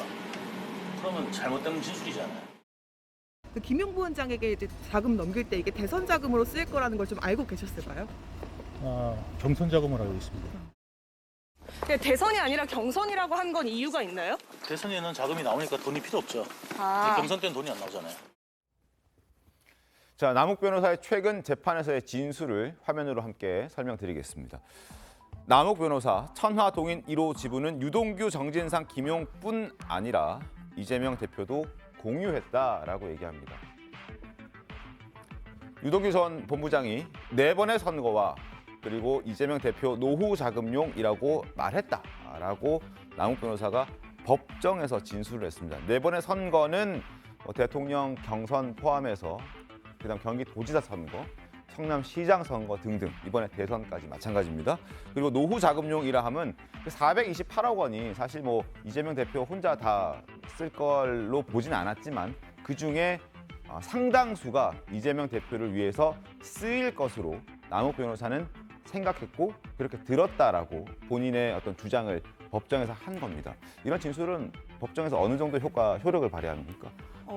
그러면 잘못된 진술이잖아요. 김용 부원장에게 이제 자금 넘길 때 이게 대선 자금으로 쓰일 거라는 걸 좀 알고 계셨을까요? 경선 자금을 알고 있습니다. 대선이 아니라 경선이라고 한 건 이유가 있나요? 대선에는 자금이 나오니까 돈이 필요 없죠. 경선 때는 돈이 안 나오잖아요. 자, 남욱 변호사의 최근 재판에서의 진술을 화면으로 함께 설명드리겠습니다. 남욱 변호사, 천화동인 1호 지분은 유동규, 정진상, 김용뿐 아니라 이재명 대표도 공유했다라고 얘기합니다. 유동규 전 본부장이 4번의 선거와 그리고 이재명 대표 노후 자금용이라고 말했다라고 남욱 변호사가 법정에서 진술을 했습니다. 4번의 선거는 대통령 경선 포함해서 그다음 경기도지사 선거, 성남시장 선거 등등 이번에 대선까지 마찬가지입니다. 그리고 노후 자금용이라 하면 428억 원이 사실 뭐 이재명 대표 혼자 다 쓸 걸로 보진 않았지만 그중에 상당수가 이재명 대표를 위해서 쓰일 것으로 남욱 변호사는 생각했고 그렇게 들었다라고 본인의 어떤 주장을 법정에서 한 겁니다. 이런 진술은 법정에서 어느 정도 효력을 발휘합니까?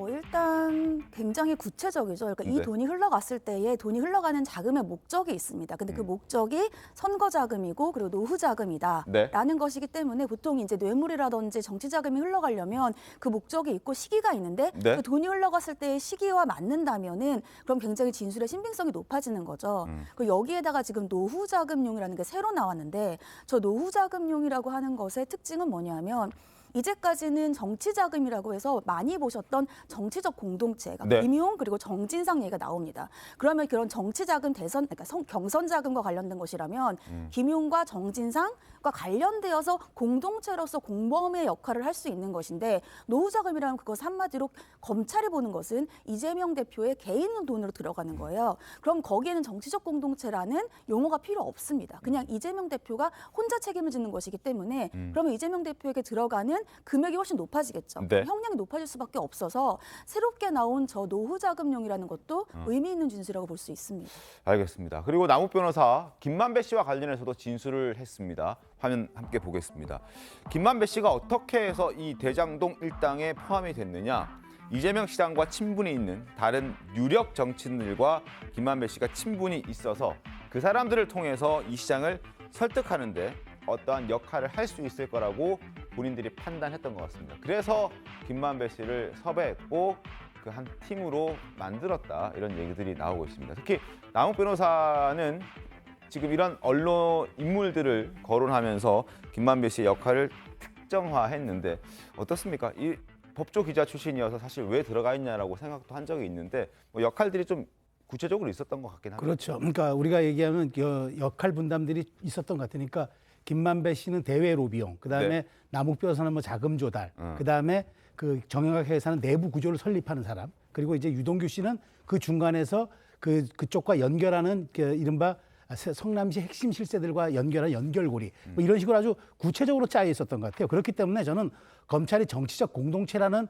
일단 굉장히 구체적이죠. 그러니까 이 네. 돈이 흘러갔을 때에 돈이 흘러가는 자금의 목적이 있습니다. 근데 그 목적이 선거 자금이고 그리고 노후 자금이다. 네. 라는 것이기 때문에 보통 이제 뇌물이라든지 정치 자금이 흘러가려면 그 목적이 있고 시기가 있는데 네. 그 돈이 흘러갔을 때의 시기와 맞는다면은 그럼 굉장히 진술의 신빙성이 높아지는 거죠. 그리고 여기에다가 지금 노후 자금용이라는 게 새로 나왔는데 저 노후 자금용이라고 하는 것의 특징은 뭐냐면 이제까지는 정치 자금이라고 해서 많이 보셨던 정치적 공동체, 그러니까 네. 김용 그리고 정진상 얘기가 나옵니다. 그러면 그런 정치 자금 대선, 그러니까 경선 자금과 관련된 것이라면 김용과 정진상과 관련되어서 공동체로서 공범의 역할을 할 수 있는 것인데 노후 자금이라는 그것 한마디로 검찰이 보는 것은 이재명 대표의 개인 돈으로 들어가는 거예요. 그럼 거기에는 정치적 공동체라는 용어가 필요 없습니다. 그냥 이재명 대표가 혼자 책임을 지는 것이기 때문에 그러면 이재명 대표에게 들어가는 금액이 훨씬 높아지겠죠. 네. 형량이 높아질 수밖에 없어서 새롭게 나온 저 노후 자금용이라는 것도 의미 있는 진술이라고 볼 수 있습니다. 알겠습니다. 그리고 남욱 변호사 김만배 씨와 관련해서도 진술을 했습니다. 화면 함께 보겠습니다. 김만배 씨가 어떻게 해서 이 대장동 일당에 포함이 됐느냐? 이재명 시장과 친분이 있는 다른 유력 정치인들과 김만배 씨가 친분이 있어서 그 사람들을 통해서 이 시장을 설득하는데 어떠한 역할을 할 수 있을 거라고 본인들이 판단했던 것 같습니다. 그래서 김만배 씨를 섭외했고 그 한 팀으로 만들었다 이런 얘기들이 나오고 있습니다. 특히 남욱 변호사는 지금 이런 언론 인물들을 거론하면서 김만배 씨의 역할을 특정화했는데 어떻습니까? 이 법조 기자 출신이어서 사실 왜 들어가 있냐라고 생각도 한 적이 있는데 뭐 역할들이 좀 구체적으로 있었던 것 같긴 합니다. 그렇죠. 그러니까 우리가 얘기하면 역할 분담들이 있었던 것 같으니까 김만배 씨는 대외 로비용, 그다음에 네. 남욱 변호사는 뭐 자금 조달, 그다음에 그 정영학 회사는 내부 구조를 설립하는 사람, 그리고 이제 유동규 씨는 그 중간에서 그쪽과 연결하는 그 이른바 성남시 핵심 실세들과 연결한 연결고리 뭐 이런 식으로 아주 구체적으로 짜여 있었던 것 같아요. 그렇기 때문에 저는 검찰이 정치적 공동체라는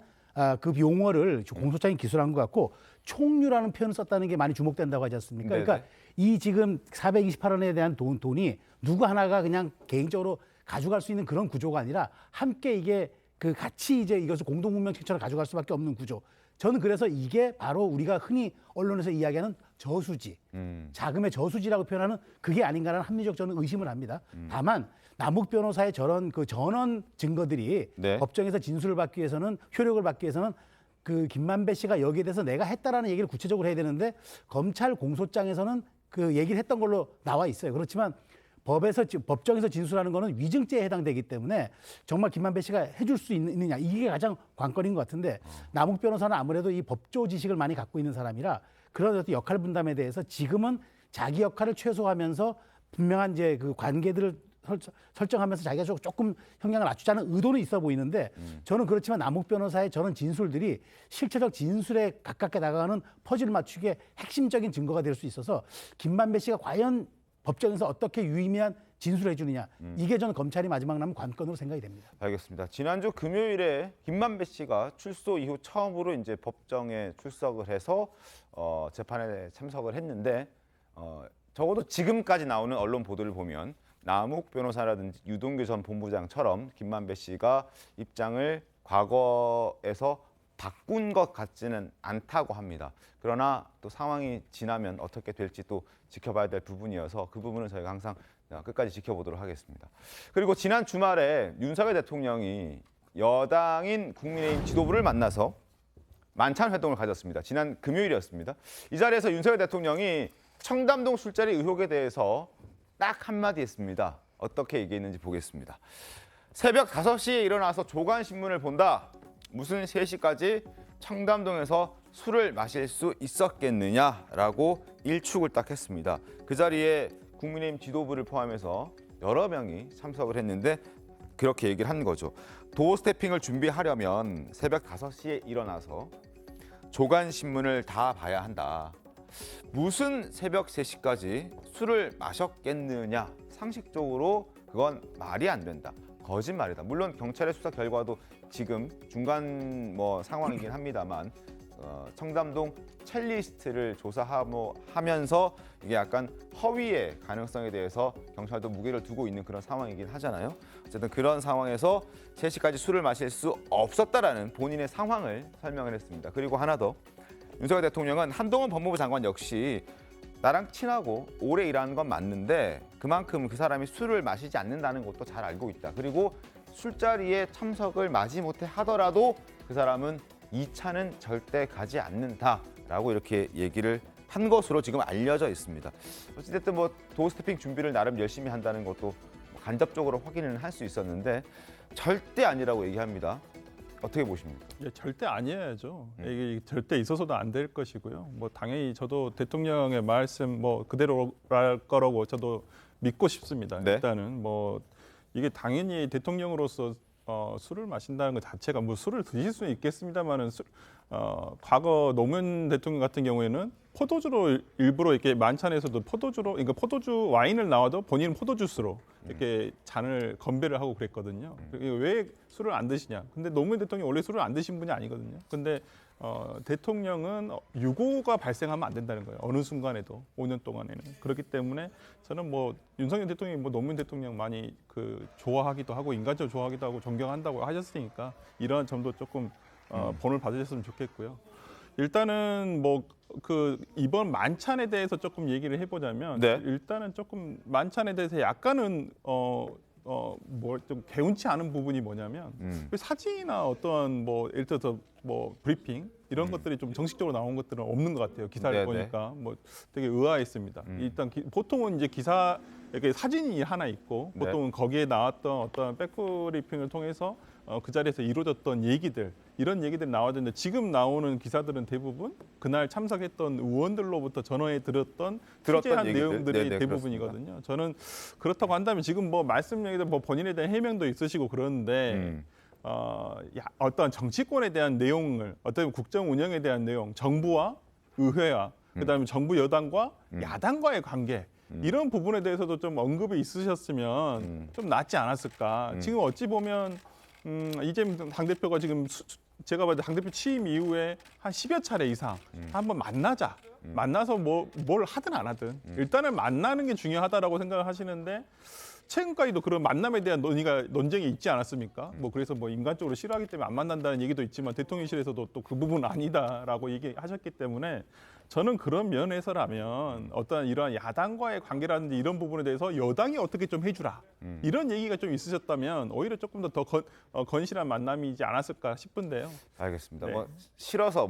그 용어를 공소장에 기술한 것 같고 총류라는 표현을 썼다는 게 많이 주목된다고 하지 않습니까? 네네. 그러니까 이 지금 428원에 대한 돈이 누구 하나가 그냥 개인적으로 가져갈 수 있는 그런 구조가 아니라 함께 이게 그 같이 이제 이것을 공동운명체처럼 가져갈 수밖에 없는 구조. 저는 그래서 이게 바로 우리가 흔히 언론에서 이야기하는 저수지, 자금의 저수지라고 표현하는 그게 아닌가라는 합리적 저는 의심을 합니다. 다만 남욱 변호사의 저런 그 전원 증거들이 네. 법정에서 진술을 받기 위해서는 효력을 받기 위해서는 그 김만배 씨가 여기에 대해서 내가 했다라는 얘기를 구체적으로 해야 되는데 검찰 공소장에서는 그 얘기를 했던 걸로 나와 있어요. 그렇지만 법정에서 진술하는 거는 위증죄에 해당되기 때문에 정말 김만배 씨가 해줄 수 있느냐 이게 가장 관건인 것 같은데 남욱 변호사는 아무래도 이 법조 지식을 많이 갖고 있는 사람이라 그런 어떤 역할 분담에 대해서 지금은 자기 역할을 최소화하면서 분명한 이제 그 관계들을 설정하면서 자기가 조금 형량을 낮추자는 의도는 있어 보이는데 저는 그렇지만 남욱 변호사의 저런 진술들이 실체적 진술에 가깝게 다가가는 퍼즐 맞추기의 핵심적인 증거가 될 수 있어서 김만배 씨가 과연 법정에서 어떻게 유의미한 진술을 해주느냐 이게 저는 검찰이 마지막 남은 관건으로 생각이 됩니다. 알겠습니다. 지난주 금요일에 김만배 씨가 출소 이후 처음으로 이제 법정에 출석을 해서 재판에 참석을 했는데 적어도 지금까지 나오는 언론 보도를 보면 남욱 변호사라든지 유동규 전 본부장처럼 김만배 씨가 입장을 과거에서 바꾼 것 같지는 않다고 합니다. 그러나 또 상황이 지나면 어떻게 될지 또 지켜봐야 될 부분이어서 그 부분은 저희가 항상 끝까지 지켜보도록 하겠습니다. 그리고 지난 주말에 윤석열 대통령이 여당인 국민의힘 지도부를 만나서 만찬 활동을 가졌습니다. 지난 금요일이었습니다. 이 자리에서 윤석열 대통령이 청담동 술자리 의혹에 대해서 딱 한마디 했습니다. 어떻게 얘기했는지 보겠습니다. 새벽 5시에 일어나서 조간신문을 본다. 무슨 3시까지 청담동에서 술을 마실 수 있었겠느냐라고 일축을 딱 했습니다. 그 자리에 국민의힘 지도부를 포함해서 여러 명이 참석을 했는데 그렇게 얘기를 한 거죠. 도어 스태핑을 준비하려면 새벽 5시에 일어나서 조간신문을 다 봐야 한다. 무슨 새벽 3시까지 술을 마셨겠느냐. 상식적으로 그건 말이 안 된다. 거짓말이다. 물론 경찰의 수사 결과도 지금 중간 상황이긴 합니다만 청담동 첼리스트를 조사하면서 이게 약간 허위의 가능성에 대해서 경찰도 무게를 두고 있는 그런 상황이긴 하잖아요. 어쨌든 그런 상황에서 3시까지 술을 마실 수 없었다라는 본인의 상황을 설명을 했습니다. 그리고 하나 더. 윤석열 대통령은 한동훈 법무부 장관 역시 나랑 친하고 오래 일하는 건 맞는데 그만큼 그 사람이 술을 마시지 않는다는 것도 잘 알고 있다. 그리고 술자리에 참석을 마지못해 하더라도 그 사람은 2차는 절대 가지 않는다라고 이렇게 얘기를 한 것으로 지금 알려져 있습니다. 어찌됐든 도어 스태핑 준비를 나름 열심히 한다는 것도 간접적으로 확인을 할 수 있었는데 절대 아니라고 얘기합니다. 어떻게 보십니까? 예, 절대 아니어야죠. 이게 절대 있어서도 안 될 것이고요. 당연히 저도 대통령의 말씀 그대로랄 거라고 저도 믿고 싶습니다. 네. 일단은 이게 당연히 대통령으로서 술을 마신다는 것 자체가 술을 드실 수는 있겠습니다만은 과거 노무현 대통령 같은 경우에는 포도주로 일부러 이렇게 만찬에서도 그러니까 포도주 와인을 나와도 본인은 포도주스로 이렇게 잔을 건배를 하고 그랬거든요. 왜 술을 안 드시냐? 근데 노무현 대통령이 원래 술을 안 드신 분이 아니거든요. 근데 대통령은 유고가 발생하면 안 된다는 거예요. 어느 순간에도 5년 동안에는. 그렇기 때문에 저는 윤석열 대통령이 노무현 대통령 많이 좋아하기도 하고 인간적으로 좋아하기도 하고 존경한다고 하셨으니까 이러한 점도 조금 본을 받으셨으면 좋겠고요. 일단은 이번 만찬에 대해서 조금 얘기를 해보자면 네. 일단은 조금 만찬에 대해서 약간은 좀 개운치 않은 부분이 뭐냐면 사진이나 어떤 예를 들어서 브리핑 이런 것들이 좀 정식적으로 나온 것들은 없는 것 같아요. 기사를 네네. 보니까 되게 의아했습니다. 일단 보통은 이제 기사 이렇게 사진이 하나 있고 보통은 거기에 나왔던 어떤 백브리핑을 통해서 그 자리에서 이루어졌던 얘기들 이런 얘기들이 나와야 되는데 지금 나오는 기사들은 대부분 그날 참석했던 의원들로부터 전화에 들었던 취재한 얘기들. 내용들이 네네, 대부분이거든요. 저는 그렇다고 한다면 지금 말씀 얘기들 본인에 대한 해명도 있으시고 그러는데 어떤 정치권에 대한 내용을 어떤 국정 운영에 대한 내용, 정부와 의회와 그다음에 정부 여당과 야당과의 관계 이런 부분에 대해서도 좀 언급이 있으셨으면 좀 낫지 않았을까. 지금 어찌 보면 이재명 당대표가 지금 제가 봐도 당대표 취임 이후에 한 10여 차례 이상 한번 만나자. 만나서 뭘 하든 안 하든 일단은 만나는 게 중요하다라고 생각을 하시는데 최근까지도 그런 만남에 대한 논쟁이 있지 않았습니까? 그래서 인간적으로 싫어하기 때문에 안 만난다는 얘기도 있지만 대통령실에서도 또 그 부분은 아니다라고 얘기하셨기 때문에 저는 그런 면에서라면 어떤 이러한 야당과의 관계라든지 이런 부분에 대해서 여당이 어떻게 좀 해주라 이런 얘기가 좀 있으셨다면 오히려 조금 더 건실한 만남이지 않았을까 싶은데요. 알겠습니다. 네. 싫어서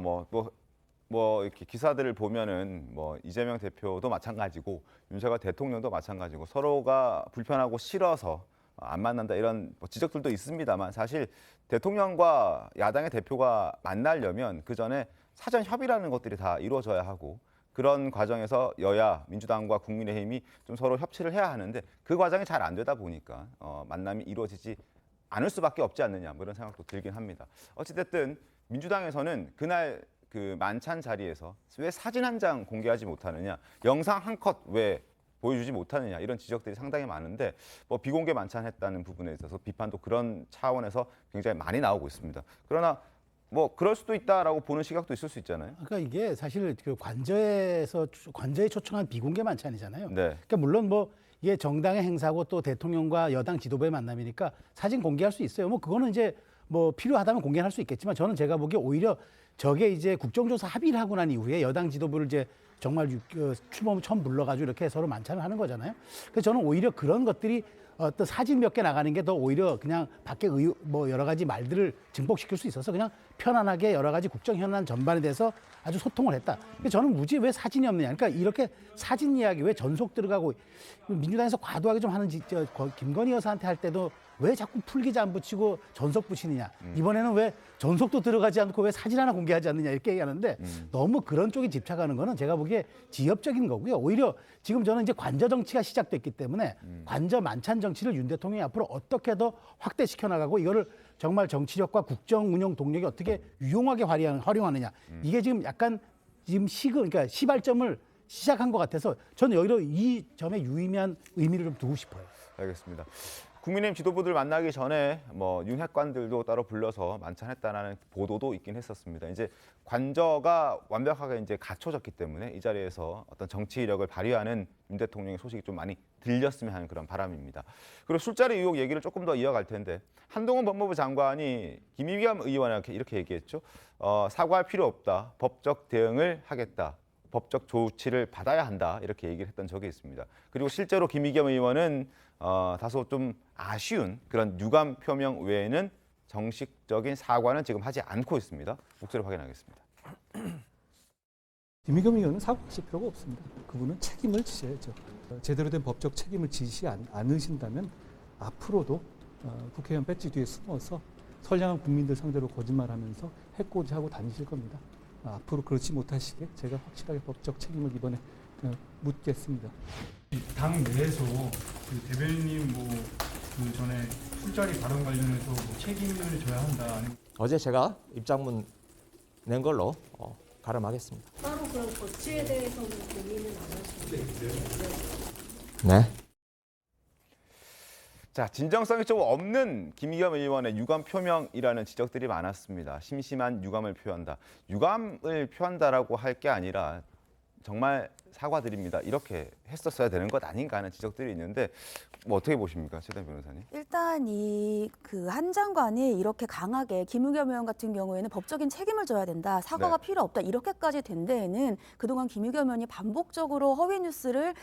이렇게 기사들을 보면은 이재명 대표도 마찬가지고 윤석열 대통령도 마찬가지고 서로가 불편하고 싫어서 안 만난다 이런 지적들도 있습니다만 사실 대통령과 야당의 대표가 만나려면 그 전에 사전 협의라는 것들이 다 이루어져야 하고 그런 과정에서 여야 민주당과 국민의힘이 좀 서로 협치를 해야 하는데 그 과정이 잘 안 되다 보니까 만남이 이루어지지 않을 수밖에 없지 않느냐 이런 생각도 들긴 합니다. 어찌됐든 민주당에서는 그날 그 만찬 자리에서 왜 사진 한 장 공개하지 못하느냐, 영상 한 컷 왜 보여주지 못하느냐 이런 지적들이 상당히 많은데 비공개 만찬했다는 부분에 있어서 비판도 그런 차원에서 굉장히 많이 나오고 있습니다. 그러나 그럴 수도 있다라고 보는 시각도 있을 수 있잖아요. 그러니까 이게 사실 그 관저에 초청한 비공개 만찬이잖아요. 네. 그러니까 물론 이게 정당의 행사고 또 대통령과 여당 지도부의 만남이니까 사진 공개할 수 있어요. 그거는 이제 필요하다면 공개할 수 있겠지만 저는 제가 보기에 오히려 저게 이제 국정조사 합의를 하고 난 이후에 여당 지도부를 이제 정말 출범 처음 불러가지고 이렇게 서로 만찬을 하는 거잖아요. 그래서 저는 오히려 그런 것들이 어떤 사진 몇 개 나가는 게 더 오히려 그냥 밖에 여러 가지 말들을 증폭시킬 수 있어서 그냥 편안하게 여러 가지 국정 현안 전반에 대해서 아주 소통을 했다. 그래서 저는 굳이 왜 사진이 없느냐. 그러니까 이렇게 사진 이야기 왜 전속 들어가고 민주당에서 과도하게 좀 하는 김건희 여사한테 할 때도 왜 자꾸 풀기자 안 붙이고 전속 붙이느냐. 이번에는 왜 전속도 들어가지 않고 왜 사진 하나 공개하지 않느냐 이렇게 얘기하는데 너무 그런 쪽에 집착하는 거는 제가 보기에 지엽적인 거고요. 오히려 지금 저는 이제 관저 정치가 시작됐기 때문에 관저 만찬 정치를 윤 대통령이 앞으로 어떻게 더 확대시켜 나가고 이거를 정말 정치력과 국정 운영 동력이 어떻게 유용하게 활용하느냐. 이게 지금 약간 그러니까 시발점을 시작한 것 같아서 저는 오히려 이 점에 유의미한 의미를 좀 두고 싶어요. 알겠습니다. 국민의힘 지도부들 만나기 전에 윤핵관들도 따로 불러서 만찬했다는 보도도 있긴 했었습니다. 이제 관저가 완벽하게 이제 갖춰졌기 때문에 이 자리에서 어떤 정치력을 발휘하는 윤 대통령의 소식이 좀 많이 들렸으면 하는 그런 바람입니다. 그리고 술자리 의혹 얘기를 조금 더 이어갈 텐데 한동훈 법무부 장관이 김의겸 의원에게 이렇게 얘기했죠. 사과할 필요 없다. 법적 대응을 하겠다. 법적 조치를 받아야 한다. 이렇게 얘기를 했던 적이 있습니다. 그리고 실제로 김의겸 의원은 다소 좀 아쉬운 그런 유감 표명 외에는 정식적인 사과는 지금 하지 않고 있습니다. 목소리 확인하겠습니다. 김의겸 의원은 사과하실 필요가 없습니다. 그분은 책임을 지셔야죠. 제대로 된 법적 책임을 지시 않으신다면 앞으로도 국회의원 배지 뒤에 숨어서 선량한 국민들 상대로 거짓말하면서 해코지하고 다니실 겁니다. 앞으로 그렇지 못하시게 제가 확실하게 법적 책임을 이번에 묻겠습니다. 당 내에서 그 대변인님 그 전에 술자리 발언 관련해서 책임을 져야 한다. 어제 제가 입장문 낸 걸로 가름하겠습니다. 따로 그럼 조치에 대해서는 고민은 안 하시나요? 네. 자, 진정성이 좀 없는 김의겸 의원의 유감 표명이라는 지적들이 많았습니다. 심심한 유감을 표한다. 유감을 표한다라고 할 게 아니라 정말 사과드립니다. 이렇게 했었어야 되는 것 아닌가 하는 지적들이 있는데 어떻게 보십니까, 최단 변호사님? 일단 그 한 장관이 이렇게 강하게 김의겸 의원 같은 경우에는 법적인 책임을 져야 된다. 사과가 필요 없다. 이렇게까지 된 데에는 그동안 김의겸 의원이 반복적으로 허위 뉴스를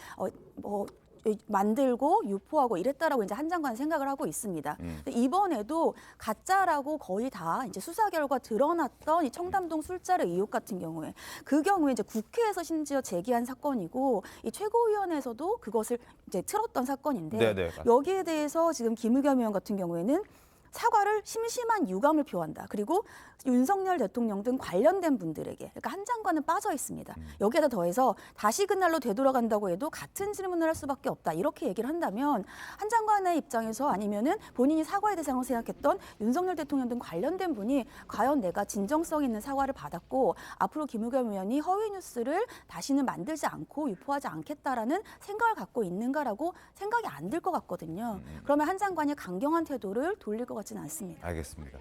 만들고 유포하고 이랬다라고 이제 한 장관은 생각을 하고 있습니다. 근데 이번에도 가짜라고 거의 다 이제 수사 결과 드러났던 이 청담동 술자리 의혹 같은 경우에 그 경우에 이제 국회에서 심지어 제기한 사건이고 이 최고위원회에서도 그것을 이제 틀었던 사건인데 네네, 여기에 대해서 지금 김의겸 의원 같은 경우에는 사과를 심심한 유감을 표한다. 그리고 윤석열 대통령 등 관련된 분들에게, 그러니까 한 장관은 빠져 있습니다. 여기에다 더해서 다시 그날로 되돌아간다고 해도 같은 질문을 할 수밖에 없다. 이렇게 얘기를 한다면 한 장관의 입장에서 아니면은 본인이 사과의 대상으로 생각했던 윤석열 대통령 등 관련된 분이 과연 내가 진정성 있는 사과를 받았고 앞으로 김의겸 의원이 허위 뉴스를 다시는 만들지 않고 유포하지 않겠다라는 생각을 갖고 있는가라고 생각이 안 들 것 같거든요. 그러면 한 장관이 강경한 태도를 돌릴 것 같지는 않습니다. 알겠습니다.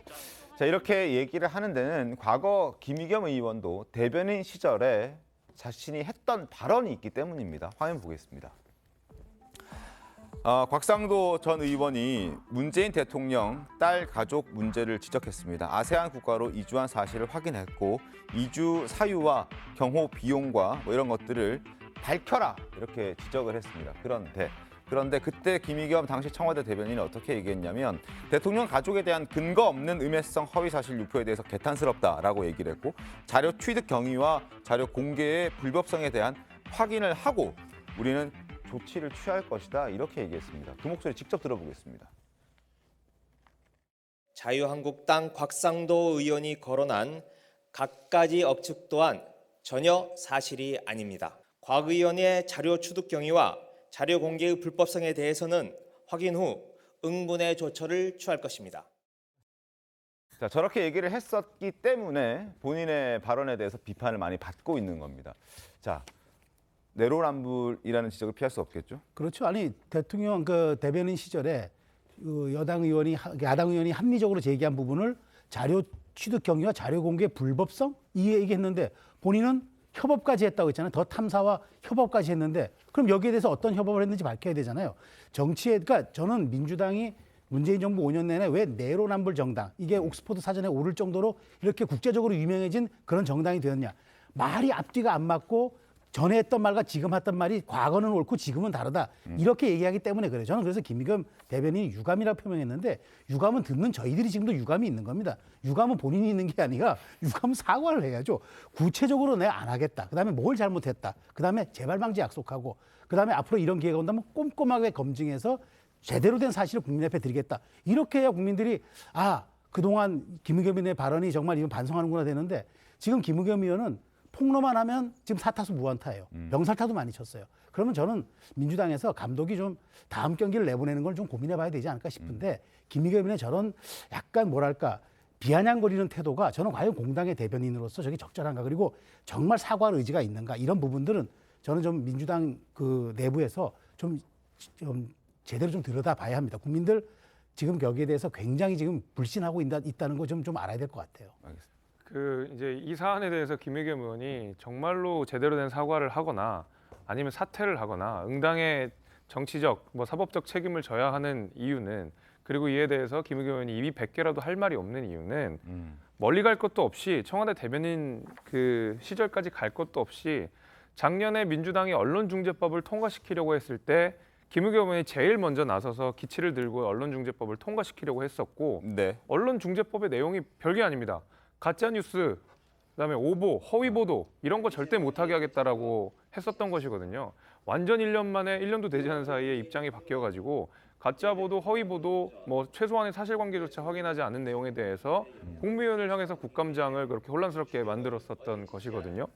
자, 이렇게 얘기를 하는 데는 과거 김의겸 의원도 대변인 시절에 자신이 했던 발언이 있기 때문입니다. 화면 보겠습니다. 곽상도 전 의원이 문재인 대통령 딸 가족 문제를 지적했습니다. 아세안 국가로 이주한 사실을 확인했고 이주 사유와 경호 비용과 뭐 이런 것들을 밝혀라 이렇게 지적을 했습니다. 그런데 그때 김의겸 당시 청와대 대변인이 어떻게 얘기했냐면 대통령 가족에 대한 근거 없는 음해성 허위사실 유포에 대해서 개탄스럽다라고 얘기를 했고 자료 취득 경위와 자료 공개의 불법성에 대한 확인을 하고 우리는 조치를 취할 것이다 이렇게 얘기했습니다. 그 목소리 직접 들어보겠습니다. 자유한국당 곽상도 의원이 거론한 갖가지 억측 또한 전혀 사실이 아닙니다. 곽 의원의 자료 취득 경위와 자료 공개의 불법성에 대해서는 확인 후 응분의 조처를 취할 것입니다. 자, 저렇게 얘기를 했었기 때문에 본인의 발언에 대해서 비판을 많이 받고 있는 겁니다. 자, 내로남불이라는 지적을 피할 수 없겠죠? 그렇죠. 아니 대통령 그 대변인 시절에 그 야당 의원이 합리적으로 제기한 부분을 자료 취득 경위와 자료 공개 불법성 이 얘기했는데 본인은 협업까지 했다고 했잖아요. 더 탐사와 협업까지 했는데 그럼 여기에 대해서 어떤 협업을 했는지 밝혀야 되잖아요. 그러니까 저는 민주당이 문재인 정부 5년 내내 왜 내로남불 정당 이게 옥스퍼드 사전에 오를 정도로 이렇게 국제적으로 유명해진 그런 정당이 되었냐. 말이 앞뒤가 안 맞고 전에 했던 말과 지금 했던 말이 과거는 옳고 지금은 다르다. 이렇게 얘기하기 때문에 그래요. 저는 그래서 김의겸 대변인이 유감이라고 표명했는데 유감은 듣는 저희들이 지금도 유감이 있는 겁니다. 유감은 본인이 있는 게 아니라 유감은 사과를 해야죠. 구체적으로 내가 안 하겠다. 그다음에 뭘 잘못했다. 그다음에 재발 방지 약속하고 그다음에 앞으로 이런 기회가 온다면 꼼꼼하게 검증해서 제대로 된 사실을 국민 앞에 드리겠다. 이렇게 해야 국민들이 그동안 김의겸 의원의 발언이 정말 이건 반성하는구나 되는데 지금 김의겸 의원은 폭로만 하면 지금 사타수 무안타예요. 병살타도 많이 쳤어요. 그러면 저는 민주당에서 감독이 좀 다음 경기를 내보내는 걸 좀 고민해 봐야 되지 않을까 싶은데 김의겸 의원의 저런 약간 뭐랄까 비아냥거리는 태도가 저는 과연 공당의 대변인으로서 저게 적절한가 그리고 정말 사과할 의지가 있는가 이런 부분들은 저는 좀 민주당 그 내부에서 좀 제대로 좀 들여다봐야 합니다. 국민들 지금 여기에 대해서 굉장히 지금 불신하고 있다는 거 좀 알아야 될 것 같아요. 알겠습니다. 이제 이 사안에 대해서 김의겸 의원이 정말로 제대로 된 사과를 하거나 아니면 사퇴를 하거나 응당의 정치적, 사법적 책임을 져야 하는 이유는 그리고 이에 대해서 김의겸 의원이 입이 100개라도 할 말이 없는 이유는 멀리 갈 것도 없이 청와대 대변인 그 시절까지 갈 것도 없이 작년에 민주당이 언론중재법을 통과시키려고 했을 때 김의겸 의원이 제일 먼저 나서서 기치를 들고 언론중재법을 통과시키려고 했었고 언론중재법의 내용이 별게 아닙니다. 가짜뉴스, 그다음에 오보, 허위보도 이런 거 절대 못하게 하겠다라고 했었던 것이거든요. 완전 1년 만에 1년도 되지 않은 사이에 입장이 바뀌어가지고 가짜보도, 허위보도, 최소한의 사실관계조차 확인하지 않은 내용에 대해서 국무위원을 향해서 국감장을 그렇게 혼란스럽게 만들었었던 것이거든요.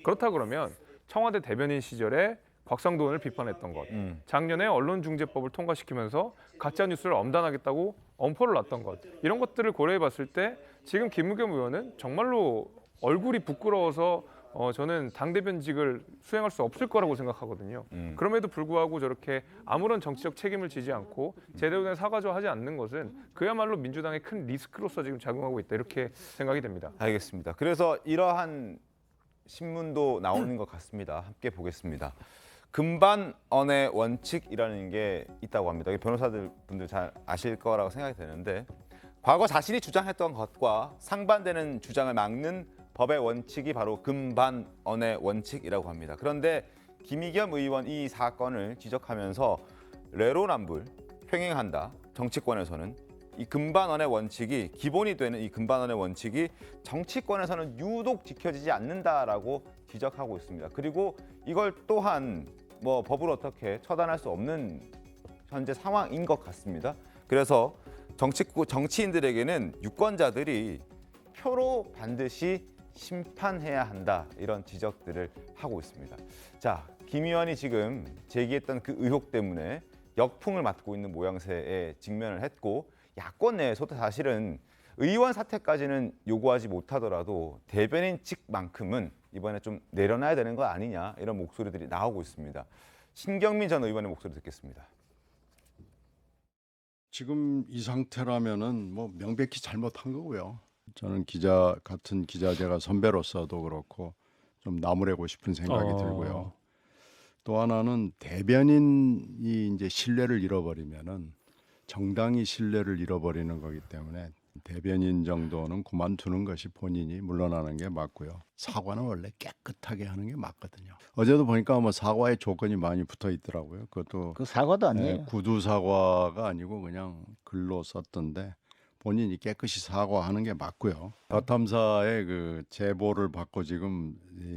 그렇다 그러면 청와대 대변인 시절에 곽상도 의원을 비판했던 것, 작년에 언론중재법을 통과시키면서 가짜뉴스를 엄단하겠다고 엄포를 놨던 것, 이런 것들을 고려해봤을 때 지금 김의겸 의원은 정말로 얼굴이 부끄러워서 저는 당대변직을 수행할 수 없을 거라고 생각하거든요. 그럼에도 불구하고 저렇게 아무런 정치적 책임을 지지 않고 제대로 된 사과도 하지 않는 것은 그야말로 민주당의 큰 리스크로서 지금 작용하고 있다 이렇게 생각이 됩니다. 알겠습니다. 그래서 이러한 신문도 나오는 것 같습니다. 함께 보겠습니다. 금반언의 원칙이라는 게 있다고 합니다. 변호사들 분들 잘 아실 거라고 생각이 되는데 과거 자신이 주장했던 것과 상반되는 주장을 막는 법의 원칙이 바로 금반언의 원칙이라고 합니다. 그런데 김의겸 의원 이 사건을 지적하면서 내로남불 횡행한다. 정치권에서는 이 금반언의 원칙이 기본이 되는 이 금반언의 원칙이 정치권에서는 유독 지켜지지 않는다라고 지적하고 있습니다. 그리고 이걸 또한 법으로 어떻게 처단할 수 없는 현재 상황인 것 같습니다. 그래서 정치인들에게는 유권자들이 표로 반드시 심판해야 한다 이런 지적들을 하고 있습니다. 자, 김 의원이 지금 제기했던 그 의혹 때문에 역풍을 맞고 있는 모양새에 직면을 했고 야권 내에서도 사실은 의원 사퇴까지는 요구하지 못하더라도 대변인직만큼은 이번에 좀 내려놔야 되는 거 아니냐 이런 목소리들이 나오고 있습니다. 신경민 전 의원의 목소리 듣겠습니다. 지금 이 상태라면은 명백히 잘못한 거고요. 저는 같은 기자 제가 선배로서도 그렇고 좀 나무래고 싶은 생각이 들고요. 또 하나는 대변인이 이제 신뢰를 잃어버리면은 정당이 신뢰를 잃어버리는 거기 때문에 대변인 정도는 그만두는 것이 본인이 물러나는 게 맞고요. 사과는 원래 깨끗하게 하는 게 맞거든요. 어제도 보니까 뭐 사과의 조건이 많이 붙어 있더라고요. 그것도 그 사과도 아니에요. 구두 사과가 아니고 그냥 글로 썼던데 본인이 깨끗이 사과하는 게 맞고요. 더탐사의 그 제보를 받고 지금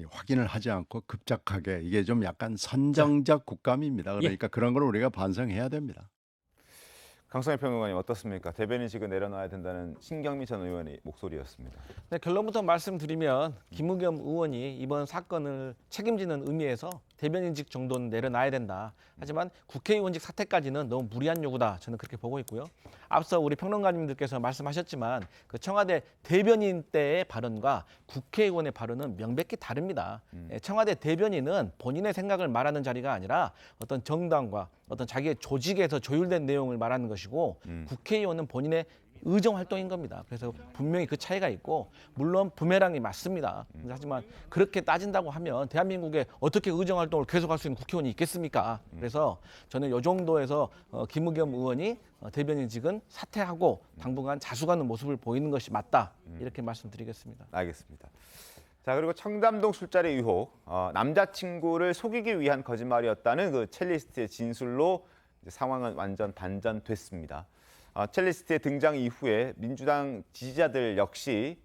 확인을 하지 않고 급작하게 이게 좀 약간 선정적 국감입니다. 그러니까 그런 걸 우리가 반성해야 됩니다. 강성일 평론가님 어떻습니까? 대변인직을 내려놔야 된다는 신경미 전 의원의 목소리였습니다. 네, 결론부터 말씀드리면 김의겸 의원이 이번 사건을 책임지는 의미에서 대변인직 정도는 내려놔야 된다. 하지만 국회의원직 사퇴까지는 너무 무리한 요구다. 저는 그렇게 보고 있고요. 앞서 우리 평론가님들께서 말씀하셨지만 그 청와대 대변인 때의 발언과 국회의원의 발언은 명백히 다릅니다. 청와대 대변인은 본인의 생각을 말하는 자리가 아니라 어떤 정당과 어떤 자기의 조직에서 조율된 내용을 말하는 것이고 국회의원은 본인의 의정 활동인 겁니다. 그래서 분명히 그 차이가 있고 물론 부메랑이 맞습니다. 하지만 그렇게 따진다고 하면 대한민국에 어떻게 의정 활동을 계속할 수 있는 국회의원이 있겠습니까? 그래서 저는 이 정도에서 김의겸 의원이 대변인직은 사퇴하고 당분간 자수가는 모습을 보이는 것이 맞다. 이렇게 말씀드리겠습니다. 알겠습니다. 자, 그리고 청담동 술자리 의혹, 남자친구를 속이기 위한 거짓말이었다는 그 첼리스트의 진술로 이제 상황은 완전 반전됐습니다. 첼리스트의 등장 이후에 민주당 지지자들 역시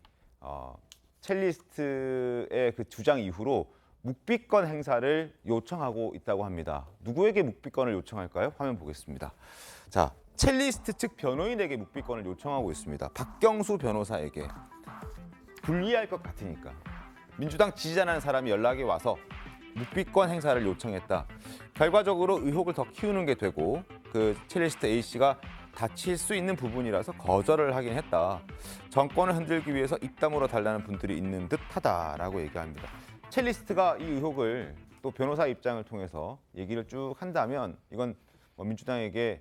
첼리스트의 그 주장 이후로 묵비권 행사를 요청하고 있다고 합니다. 누구에게 묵비권을 요청할까요? 화면 보겠습니다. 자, 첼리스트 측 변호인에게 묵비권을 요청하고 있습니다. 박경수 변호사에게 불리할 것 같으니까 민주당 지지자라는 사람이 연락이 와서 묵비권 행사를 요청했다. 결과적으로 의혹을 더 키우는 게 되고 그 첼리스트 A씨가 다칠 수 있는 부분이라서 거절을 하긴 했다. 정권을 흔들기 위해서 입다물어 달라는 분들이 있는 듯하다라고 얘기합니다. 첼리스트가 이 의혹을 또 변호사 입장을 통해서 얘기를 쭉 한다면 이건 민주당에게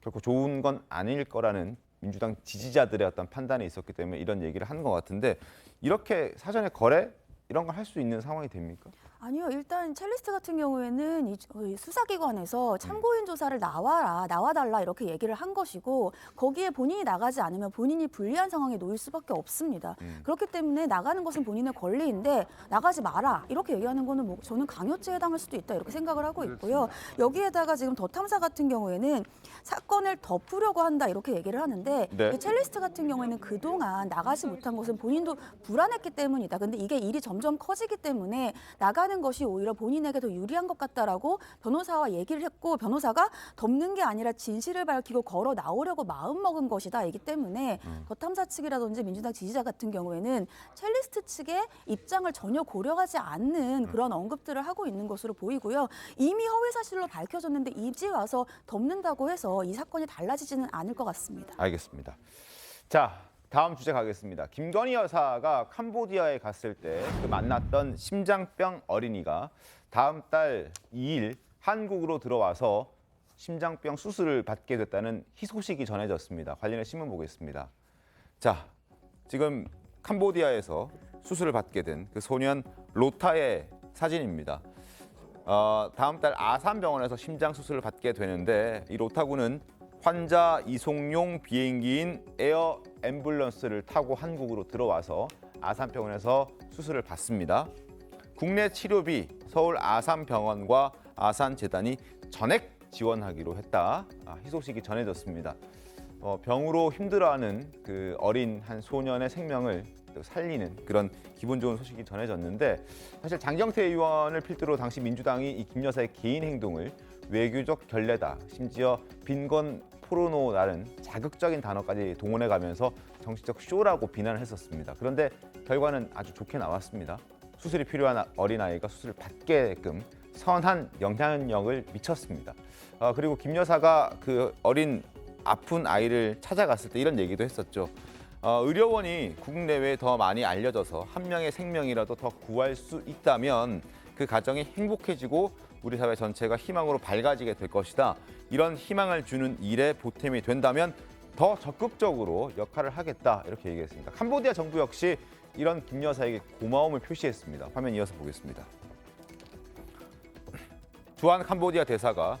결코 좋은 건 아닐 거라는 민주당 지지자들의 어떤 판단이 있었기 때문에 이런 얘기를 하는 것 같은데 이렇게 사전에 거래 이런 걸 할 수 있는 상황이 됩니까? 아니요. 일단 첼리스트 같은 경우에는 이 수사기관에서 참고인 조사를 나와달라 이렇게 얘기를 한 것이고 거기에 본인이 나가지 않으면 본인이 불리한 상황에 놓일 수밖에 없습니다. 그렇기 때문에 나가는 것은 본인의 권리인데 나가지 마라 이렇게 얘기하는 거는 뭐 저는 강요죄에 해당할 수도 있다 이렇게 생각을 하고 있고요. 여기에다가 지금 더 탐사 같은 경우에는 사건을 덮으려고 한다 이렇게 얘기를 하는데 네. 이 첼리스트 같은 경우에는 그동안 나가지 못한 것은 본인도 불안했기 때문이다. 근데 이게 일이 점점 커지기 때문에 나가는 것이 오히려 본인에게 더 유리한 것 같다라고 변호사와 얘기를 했고 변호사가 덮는 게 아니라 진실을 밝히고 걸어 나오려고 마음먹은 것이다. 이기 때문에 더 탐사 측이라든지 민주당 지지자 같은 경우에는 첼리스트 측의 입장을 전혀 고려하지 않는 그런 언급들을 하고 있는 것으로 보이고요. 이미 허위 사실로 밝혀졌는데 이제 와서 덮는다고 해서 이 사건이 달라지지는 않을 것 같습니다. 알겠습니다. 자, 다음 주제 가겠습니다. 김건희 여사가 캄보디아에 갔을 때 그 만났던 심장병 어린이가 다음 달 2일 한국으로 들어와서 심장병 수술을 받게 됐다는 희소식이 전해졌습니다. 관련해 신문 보겠습니다. 자, 지금 캄보디아에서 수술을 받게 된 그 소년 로타의 사진입니다. 다음 달 아산병원에서 심장 수술을 받게 되는데 이 로타 군은 환자 이송용 비행기인 에어 앰뷸런스를 타고 한국으로 들어와서 아산병원에서 수술을 받습니다. 국내 치료비 서울 아산병원과 아산재단이 전액 지원하기로 했다. 희소식이 전해졌습니다. 병으로 힘들어하는 그 어린 한 소년의 생명을 살리는 그런 기분 좋은 소식이 전해졌는데 사실 장경태 의원을 필두로 당시 민주당이 이 김 여사의 개인 행동을 외교적 결례다. 심지어 빈곤 포르노라는 자극적인 단어까지 동원해가면서 정치적 쇼라고 비난을 했었습니다. 그런데 결과는 아주 좋게 나왔습니다. 수술이 필요한 어린아이가 수술을 받게끔 선한 영향력을 미쳤습니다. 그리고 김 여사가 그 어린 아픈 아이를 찾아갔을 때 이런 얘기도 했었죠. 의료원이 국내외에 더 많이 알려져서 한 명의 생명이라도 더 구할 수 있다면 그 가정이 행복해지고 우리 사회 전체가 희망으로 밝아지게 될 것이다. 이런 희망을 주는 일에 보탬이 된다면 더 적극적으로 역할을 하겠다. 이렇게 얘기했습니다. 캄보디아 정부 역시 이런 김 여사에게 고마움을 표시했습니다. 화면 이어서 보겠습니다. 주한 캄보디아 대사가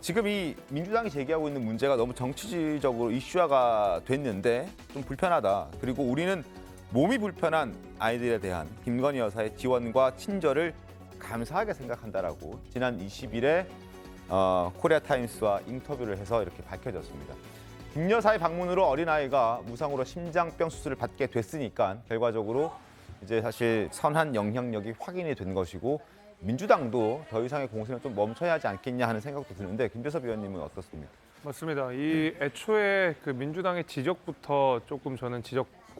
지금 이 민주당이 제기하고 있는 문제가 너무 정치적으로 이슈화가 됐는데 좀 불편하다. 그리고 우리는 몸이 불편한 아이들에 대한 김건희 여사의 지원과 친절을 감사하게 생각한다라고 지난 20일에 코리아타임스와 인터뷰를 해서 이렇게 밝혀졌습니다. 김 여사의 방문으로 어린아이가 무상으로 심장병 수술을 받게 됐으니까 결과적으로 이제 사실 선한 영향력이 확인이 된 것이고 민주당도 더 이상의 공세는 좀 멈춰야 하지 않겠냐 하는 생각도 드는데 김대섭 의원님은 어떻습니까? 맞습니다. 이 애초에 그 민주당의 지적부터 조금 저는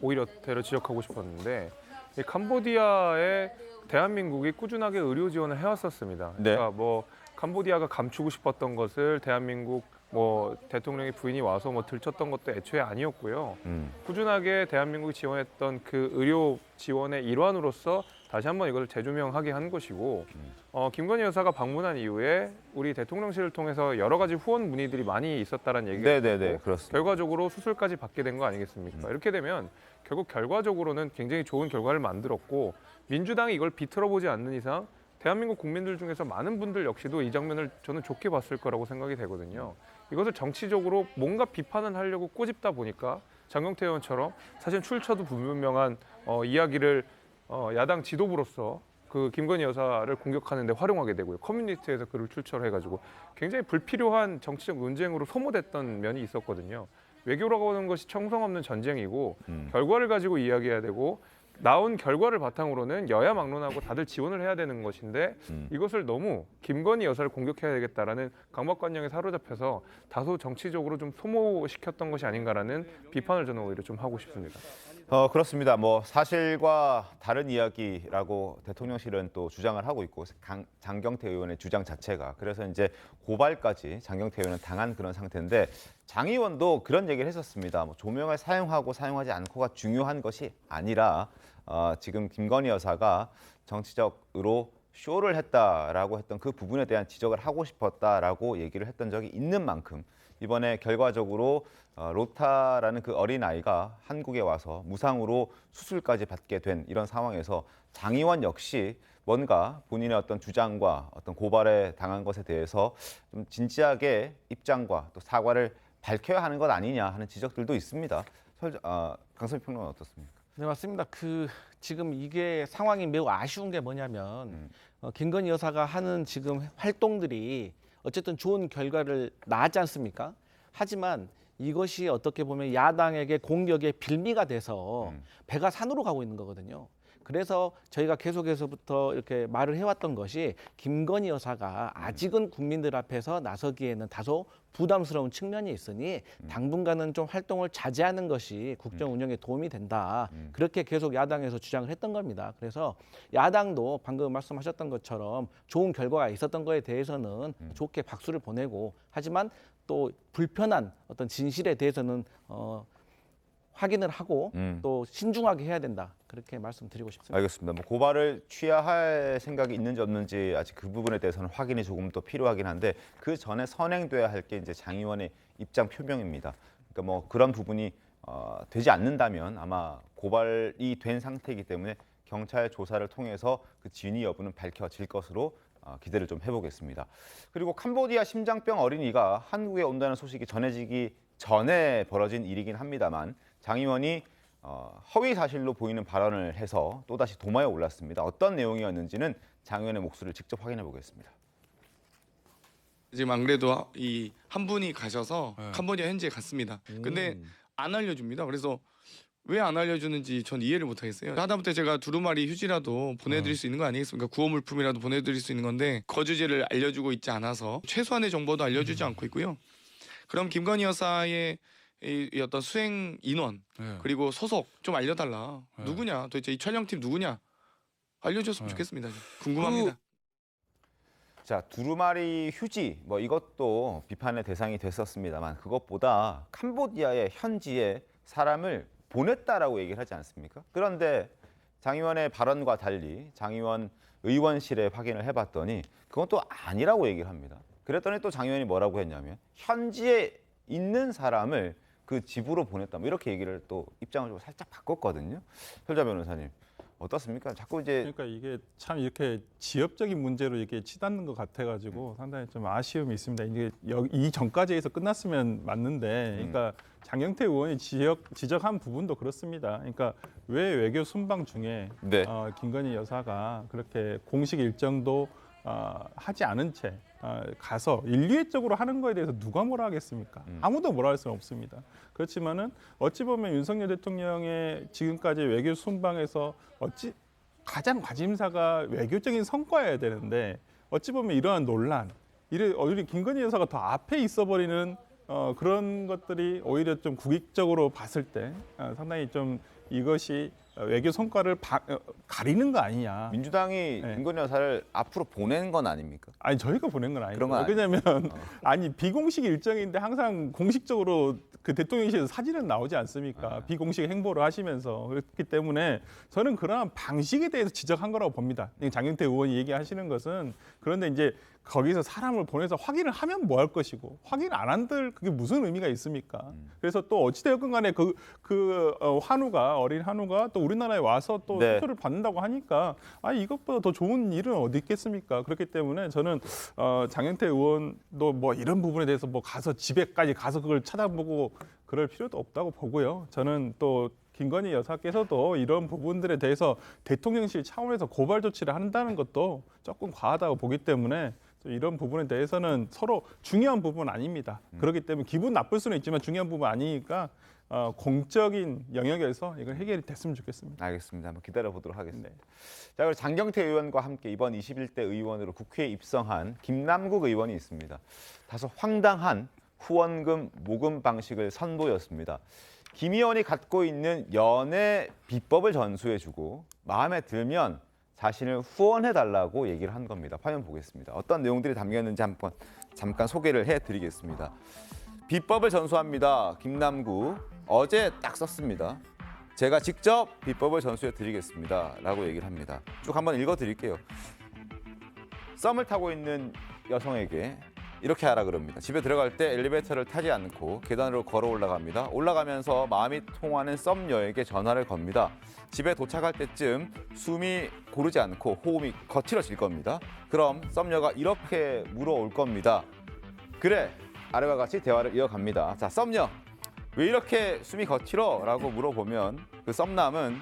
오히려 지적하고 싶었는데 이 캄보디아에 대한민국이 꾸준하게 의료 지원을 해왔었습니다. 네. 그러니까 뭐 캄보디아가 감추고 싶었던 것을 대한민국 뭐 대통령의 부인이 와서 뭐 들쳤던 것도 애초에 아니었고요. 꾸준하게 대한민국이 지원했던 그 의료 지원의 일환으로서 다시 한번 이걸 재조명하게 한 것이고 김건희 여사가 방문한 이후에 우리 대통령실을 통해서 여러 가지 후원 문의들이 많이 있었다는 얘기가 네네네, 그렇습니다. 결과적으로 수술까지 받게 된 거 아니겠습니까? 이렇게 되면 결국 결과적으로는 굉장히 좋은 결과를 만들었고 민주당이 이걸 비틀어보지 않는 이상 대한민국 국민들 중에서 많은 분들 역시도 이 장면을 저는 좋게 봤을 거라고 생각이 되거든요. 이것을 정치적으로 뭔가 비판을 하려고 꼬집다 보니까 장경태 의원처럼 사실 출처도 불분명한 이야기를 야당 지도부로서 그 김건희 여사를 공격하는 데 활용하게 되고요. 커뮤니티에서 글을 출처해가지고 굉장히 불필요한 정치적 논쟁으로 소모됐던 면이 있었거든요. 외교라고 하는 것이 청성 없는 전쟁이고 결과를 가지고 이야기해야 되고 나온 결과를 바탕으로는 여야 막론하고 다들 지원을 해야 되는 것인데 이것을 너무 김건희 여사를 공격해야 되겠다라는 강박관념에 사로잡혀서 다소 정치적으로 좀 소모시켰던 것이 아닌가라는 비판을 저는 오히려 좀 하고 싶습니다. 그렇습니다. 뭐 사실과 다른 이야기라고 대통령실은 또 주장을 하고 있고 장경태 의원의 주장 자체가 그래서 이제 고발까지 장경태 의원은 당한 그런 상태인데 장 의원도 그런 얘기를 했었습니다. 뭐 조명을 사용하고 사용하지 않고가 중요한 것이 아니라 지금 김건희 여사가 정치적으로 쇼를 했다라고 했던 그 부분에 대한 지적을 하고 싶었다라고 얘기를 했던 적이 있는 만큼 이번에 결과적으로 로타라는 그 어린아이가 한국에 와서 무상으로 수술까지 받게 된 이런 상황에서 장 의원 역시 뭔가 본인의 어떤 주장과 어떤 고발에 당한 것에 대해서 좀 진지하게 입장과 또 사과를 밝혀야 하는 것 아니냐 하는 지적들도 있습니다. 강선희 평론가는 어떻습니까? 네, 맞습니다. 지금 이게 상황이 매우 아쉬운 게 뭐냐면 김건희 여사가 하는 지금 활동들이 어쨌든 좋은 결과를 낳았지 않습니까? 하지만 이것이 어떻게 보면 야당에게 공격의 빌미가 돼서 배가 산으로 가고 있는 거거든요. 그래서 저희가 계속해서부터 이렇게 말을 해왔던 것이 김건희 여사가 아직은 국민들 앞에서 나서기에는 다소 부담스러운 측면이 있으니 당분간은 좀 활동을 자제하는 것이 국정 운영에 도움이 된다. 그렇게 계속 야당에서 주장을 했던 겁니다. 그래서 야당도 방금 말씀하셨던 것처럼 좋은 결과가 있었던 거에 대해서는 좋게 박수를 보내고 하지만 또 불편한 어떤 진실에 대해서는 확인을 하고 또 신중하게 해야 된다. 그렇게 말씀드리고 싶습니다. 알겠습니다. 뭐 고발을 취하할 생각이 있는지 없는지 아직 그 부분에 대해서는 확인이 조금 더 필요하긴 한데 그 전에 선행돼야 할 게 이제 장 의원의 입장 표명입니다. 그러니까 뭐 그런 부분이 되지 않는다면 아마 고발이 된 상태이기 때문에 경찰 조사를 통해서 그 진위 여부는 밝혀질 것으로 기대를 좀 해보겠습니다. 그리고 캄보디아 심장병 어린이가 한국에 온다는 소식이 전해지기 전에 벌어진 일이긴 합니다만 장 의원이 허위 사실로 보이는 발언을 해서 또다시 도마에 올랐습니다. 어떤 내용이었는지는 장 의원의 목소리를 직접 확인해 보겠습니다. 지금 안 그래도 이 한 분이 가셔서 캄보디아 현지에 갔습니다. 근데 안 알려줍니다. 그래서 왜 안 알려주는지 전 이해를 못하겠어요. 하다못해 제가 두루마리 휴지라도 보내드릴 수 있는 거 아니겠습니까? 구호 물품이라도 보내드릴 수 있는 건데 거주지를 알려주고 있지 않아서 최소한의 정보도 알려주지 않고 있고요. 그럼 김건희 여사의 이 어떤 수행 인원 그리고 소속 좀 알려달라. 누구냐? 도대체 이 촬영팀 누구냐? 알려줬으면 좋겠습니다. 궁금합니다. 자, 두루마리 휴지 뭐 이것도 비판의 대상이 됐었습니다만 그것보다 캄보디아의 현지에 사람을 보냈다라고 얘기를 하지 않습니까? 그런데 장 의원의 발언과 달리 장 의원 의원실에 확인을 해봤더니 그건 또 아니라고 얘기를 합니다. 그랬더니 또 장 의원이 뭐라고 했냐면 현지에 있는 사람을 그 집으로 보냈다. 뭐 이렇게 얘기를 또 입장을 좀 살짝 바꿨거든요. 혈자 변호사님 어떻습니까? 자꾸 이제 그러니까 이게 참 이렇게 지역적인 문제로 이렇게 치닫는 것 같아가지고 상당히 좀 아쉬움이 있습니다. 이게 이 전까지 해서 끝났으면 맞는데, 그러니까 장경태 의원이 지적한 부분도 그렇습니다. 그러니까 왜 외교 순방 중에 네. 김건희 여사가 그렇게 공식 일정도 하지 않은 채 가서 인류애적으로 하는 거에 대해서 누가 뭐라 하겠습니까? 아무도 뭐라 할 수는 없습니다. 그렇지만은 어찌 보면 윤석열 대통령의 지금까지 외교 순방에서 가장 관심사가 외교적인 성과여야 되는데, 어찌 보면 이러한 논란, 우리 김건희 여사가 더 앞에 있어버리는 그런 것들이 오히려 좀 국익적으로 봤을 때 상당히 좀 이것이 외교 성과를 가리는 거 아니냐. 민주당이 김건희 여사를 앞으로 보낸 건 아닙니까? 아니 저희가 보낸 건 아니죠. 그런 건 왜냐하면 아니 비공식 일정인데 항상 공식적으로 그 대통령실에서 사진은 나오지 않습니까? 비공식 행보를 하시면서. 그렇기 때문에 저는 그러한 방식에 대해서 지적한 거라고 봅니다. 장경태 의원이 얘기하시는 것은, 그런데 이제 거기서 사람을 보내서 확인을 하면 뭐 할 것이고 확인 안 한들 그게 무슨 의미가 있습니까? 그래서 또 어찌되었건 간에 한우가, 어린 한우가 또 우리나라에 와서 또 네. 수표를 받는다고 하니까 이것보다 더 좋은 일은 어디 있겠습니까? 그렇기 때문에 저는 장경태 의원도 뭐 이런 부분에 대해서 뭐 가서 집에까지 가서 그걸 찾아보고 그럴 필요도 없다고 보고요. 저는 또 김건희 여사께서도 이런 부분들에 대해서 대통령실 차원에서 고발 조치를 한다는 것도 조금 과하다고 보기 때문에 이런 부분에 대해서는 서로 중요한 부분은 아닙니다. 그렇기 때문에 기분 나쁠 수는 있지만 중요한 부분 아니니까 공적인 영역에서 이걸 해결이 됐으면 좋겠습니다. 알겠습니다. 한번 기다려보도록 하겠습니다. 자, 그리고 장경태 의원과 함께 이번 21대 의원으로 국회에 입성한 김남국 의원이 있습니다. 다소 황당한 후원금 모금 방식을 선보였습니다. 김 의원이 갖고 있는 연애 비법을 전수해주고 마음에 들면 자신을 후원해달라고 얘기를 한 겁니다. 화면 보겠습니다. 어떤 내용들이 담겼는지 한번 잠깐 소개를 해드리겠습니다. 비법을 전수합니다. 김남구 어제 딱 썼습니다. 제가 직접 비법을 전수해드리겠습니다. 라고 얘기를 합니다. 쭉 한번 읽어드릴게요. 썸을 타고 있는 여성에게 이렇게 하라 그럽니다. 집에 들어갈 때 엘리베이터를 타지 않고 계단으로 걸어 올라갑니다. 올라가면서 마음이 통하는 썸녀에게 전화를 겁니다. 집에 도착할 때쯤 숨이 고르지 않고 호흡이 거칠어질 겁니다. 그럼 썸녀가 이렇게 물어올 겁니다. 그래, 아래와 같이 대화를 이어갑니다. 자, 썸녀, 왜 이렇게 숨이 거칠어? 라고 물어보면 그 썸남은,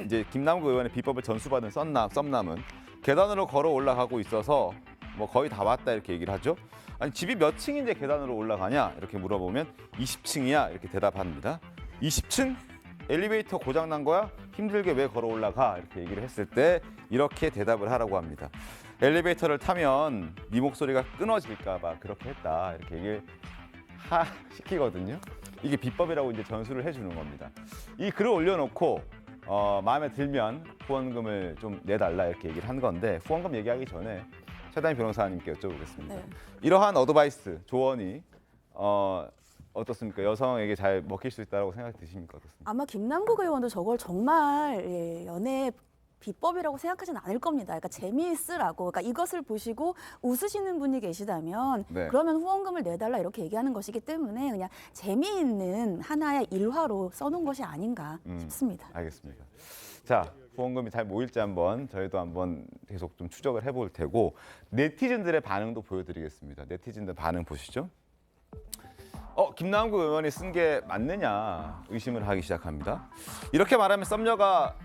이제 김남국 의원의 비법을 전수받은 썸남은 계단으로 걸어 올라가고 있어서 뭐 거의 다 왔다 이렇게 얘기를 하죠. 아니 집이 몇 층인데 계단으로 올라가냐 이렇게 물어보면 20층이야 이렇게 대답합니다. 20층? 엘리베이터 고장 난 거야? 힘들게 왜 걸어 올라가? 이렇게 얘기를 했을 때 이렇게 대답을 하라고 합니다. 엘리베이터를 타면 네 목소리가 끊어질까 봐 그렇게 했다 이렇게 얘기를 시키거든요. 이게 비법이라고 이제 전수를 해주는 겁니다. 이 글을 올려놓고 마음에 들면 후원금을 좀 내달라 이렇게 얘기를 한 건데, 후원금 얘기하기 전에 최다인 변호사님께 여쭤보겠습니다. 네. 이러한 어드바이스, 조언이 어떻습니까? 여성에게 잘 먹힐 수 있다고 생각 드십니까? 어떻습니까? 아마 김남국 의원도 저걸 정말 연애 비법이라고 생각하진 않을 겁니다. 그러니까 재미있으라고, 그러니까 이것을 보시고 웃으시는 분이 계시다면 네. 그러면 후원금을 내달라 이렇게 얘기하는 것이기 때문에 그냥 재미있는 하나의 일화로 써놓은 것이 아닌가 싶습니다. 알겠습니다. 자, 후원금이 잘 모일지 저희도 한번 계속 좀 추적을 해볼 테고, 네티즌들의 반응도 보여드리겠습니다. 네티즌들 반응 보시죠. 김남국 의원이 쓴 게 맞느냐 의심을 하기 시작합니다. 이렇게 말하면 썸녀가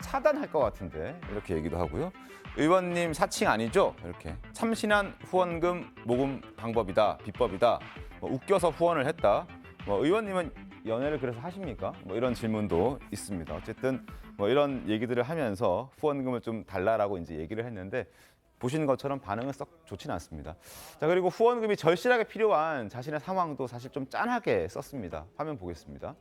차단할 것 같은데 이렇게 얘기도 하고요. 의원님 사칭 아니죠? 이렇게 참신한 후원금 모금 방법이다, 비법이다. 뭐 웃겨서 후원을 했다. 뭐 의원님은 연애를 그래서 하십니까? 뭐 이런 질문도 있습니다. 어쨌든 뭐 이런 얘기들을 하면서 후원금을 좀 달라라고 이제 얘기를 했는데, 보시는 것처럼 반응은 썩 좋지는 않습니다. 자, 그리고 후원금이 절실하게 필요한 자신의 상황도 사실 좀 짠하게 썼습니다. 화면 보겠습니다.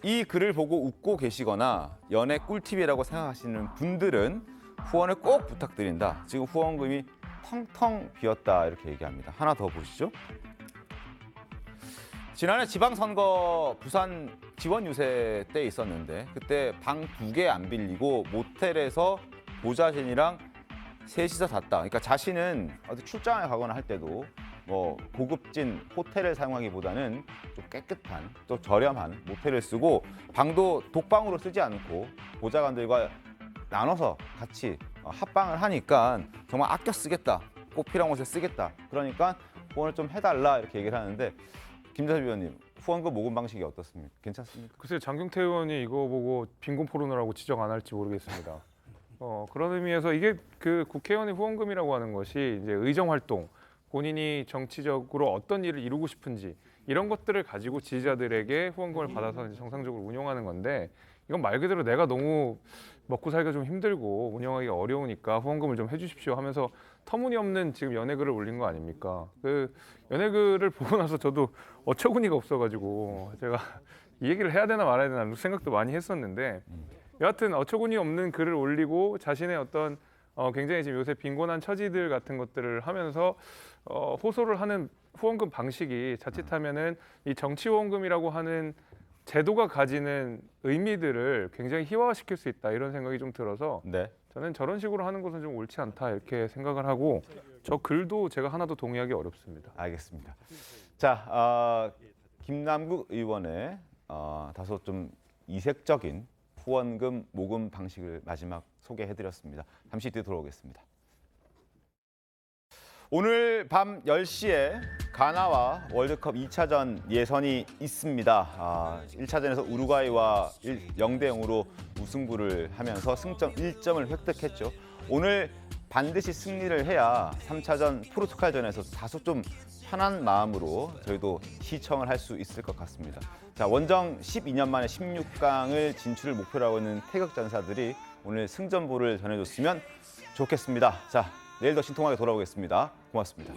이 글을 보고 웃고 계시거나 연애 꿀팁이라고 생각하시는 분들은 후원을 꼭 부탁드린다. 지금 후원금이 텅텅 비었다 이렇게 얘기합니다. 하나 더 보시죠. 지난해 지방선거 부산 지원 유세 때 있었는데, 그때 방 2개 안 빌리고 모텔에서 보좌진이랑 셋이서 잤다. 그러니까 자신은 어디 출장에 가거나 할 때도 뭐 고급진 호텔을 사용하기보다는 좀 깨끗한 또 저렴한 모텔을 쓰고 방도 독방으로 쓰지 않고 보좌관들과 나눠서 같이 합방을 하니까 정말 아껴 쓰겠다. 꼭 필요한 곳에 쓰겠다. 그러니까 후원을 좀 해달라 이렇게 얘기를 하는데 김대섭 위원님 후원금 모금 방식이 어떻습니까? 괜찮습니까? 글쎄 장경태 의원이 이거 보고 빈곤 포론을 하고 지적 안 할지 모르겠습니다. 그런 의미에서 이게 그 국회의원의 후원금이라고 하는 것이 이제 의정 활동, 본인이 정치적으로 어떤 일을 이루고 싶은지 이런 것들을 가지고 지지자들에게 후원금을 받아서 이제 정상적으로 운영하는 건데 이건 말 그대로 내가 너무 먹고 살기가 좀 힘들고 운영하기가 어려우니까 후원금을 좀 해주십시오 하면서 터무니없는 지금 연예글을 올린 거 아닙니까? 그 연예글을 보고 나서 저도 어처구니가 없어가지고 제가 이 얘기를 해야 되나 말아야 되나 생각도 많이 했었는데 여하튼 어처구니 없는 글을 올리고 자신의 어떤 굉장히 지금 요새 빈곤한 처지들 같은 것들을 하면서 호소를 하는 후원금 방식이 자칫하면은 이 정치 후원금이라고 하는 제도가 가지는 의미들을 굉장히 희화화시킬 수 있다 이런 생각이 좀 들어서 저는 저런 식으로 하는 것은 좀 옳지 않다 이렇게 생각을 하고 저 글도 제가 하나도 동의하기 어렵습니다. 알겠습니다. 자, 김남국 의원의 다소 좀 이색적인 후원금 모금 방식을 마지막 소개해드렸습니다. 잠시 뒤에 돌아오겠습니다. 오늘 밤 10시에 가나와 월드컵 2차전 예선이 있습니다. 1차전에서 우루과이와 0대0으로 무승부를 하면서 승점 1점을 획득했죠. 오늘 반드시 승리를 해야 3차전 포르투갈전에서 다소 좀 편한 마음으로 저희도 시청을 할 수 있을 것 같습니다. 자, 원정 12년 만에 16강을 진출을 목표로 하고 있는 태극전사들이 오늘 승전보를 전해줬으면 좋겠습니다. 자, 내일 더 신통하게 돌아오겠습니다. 고맙습니다.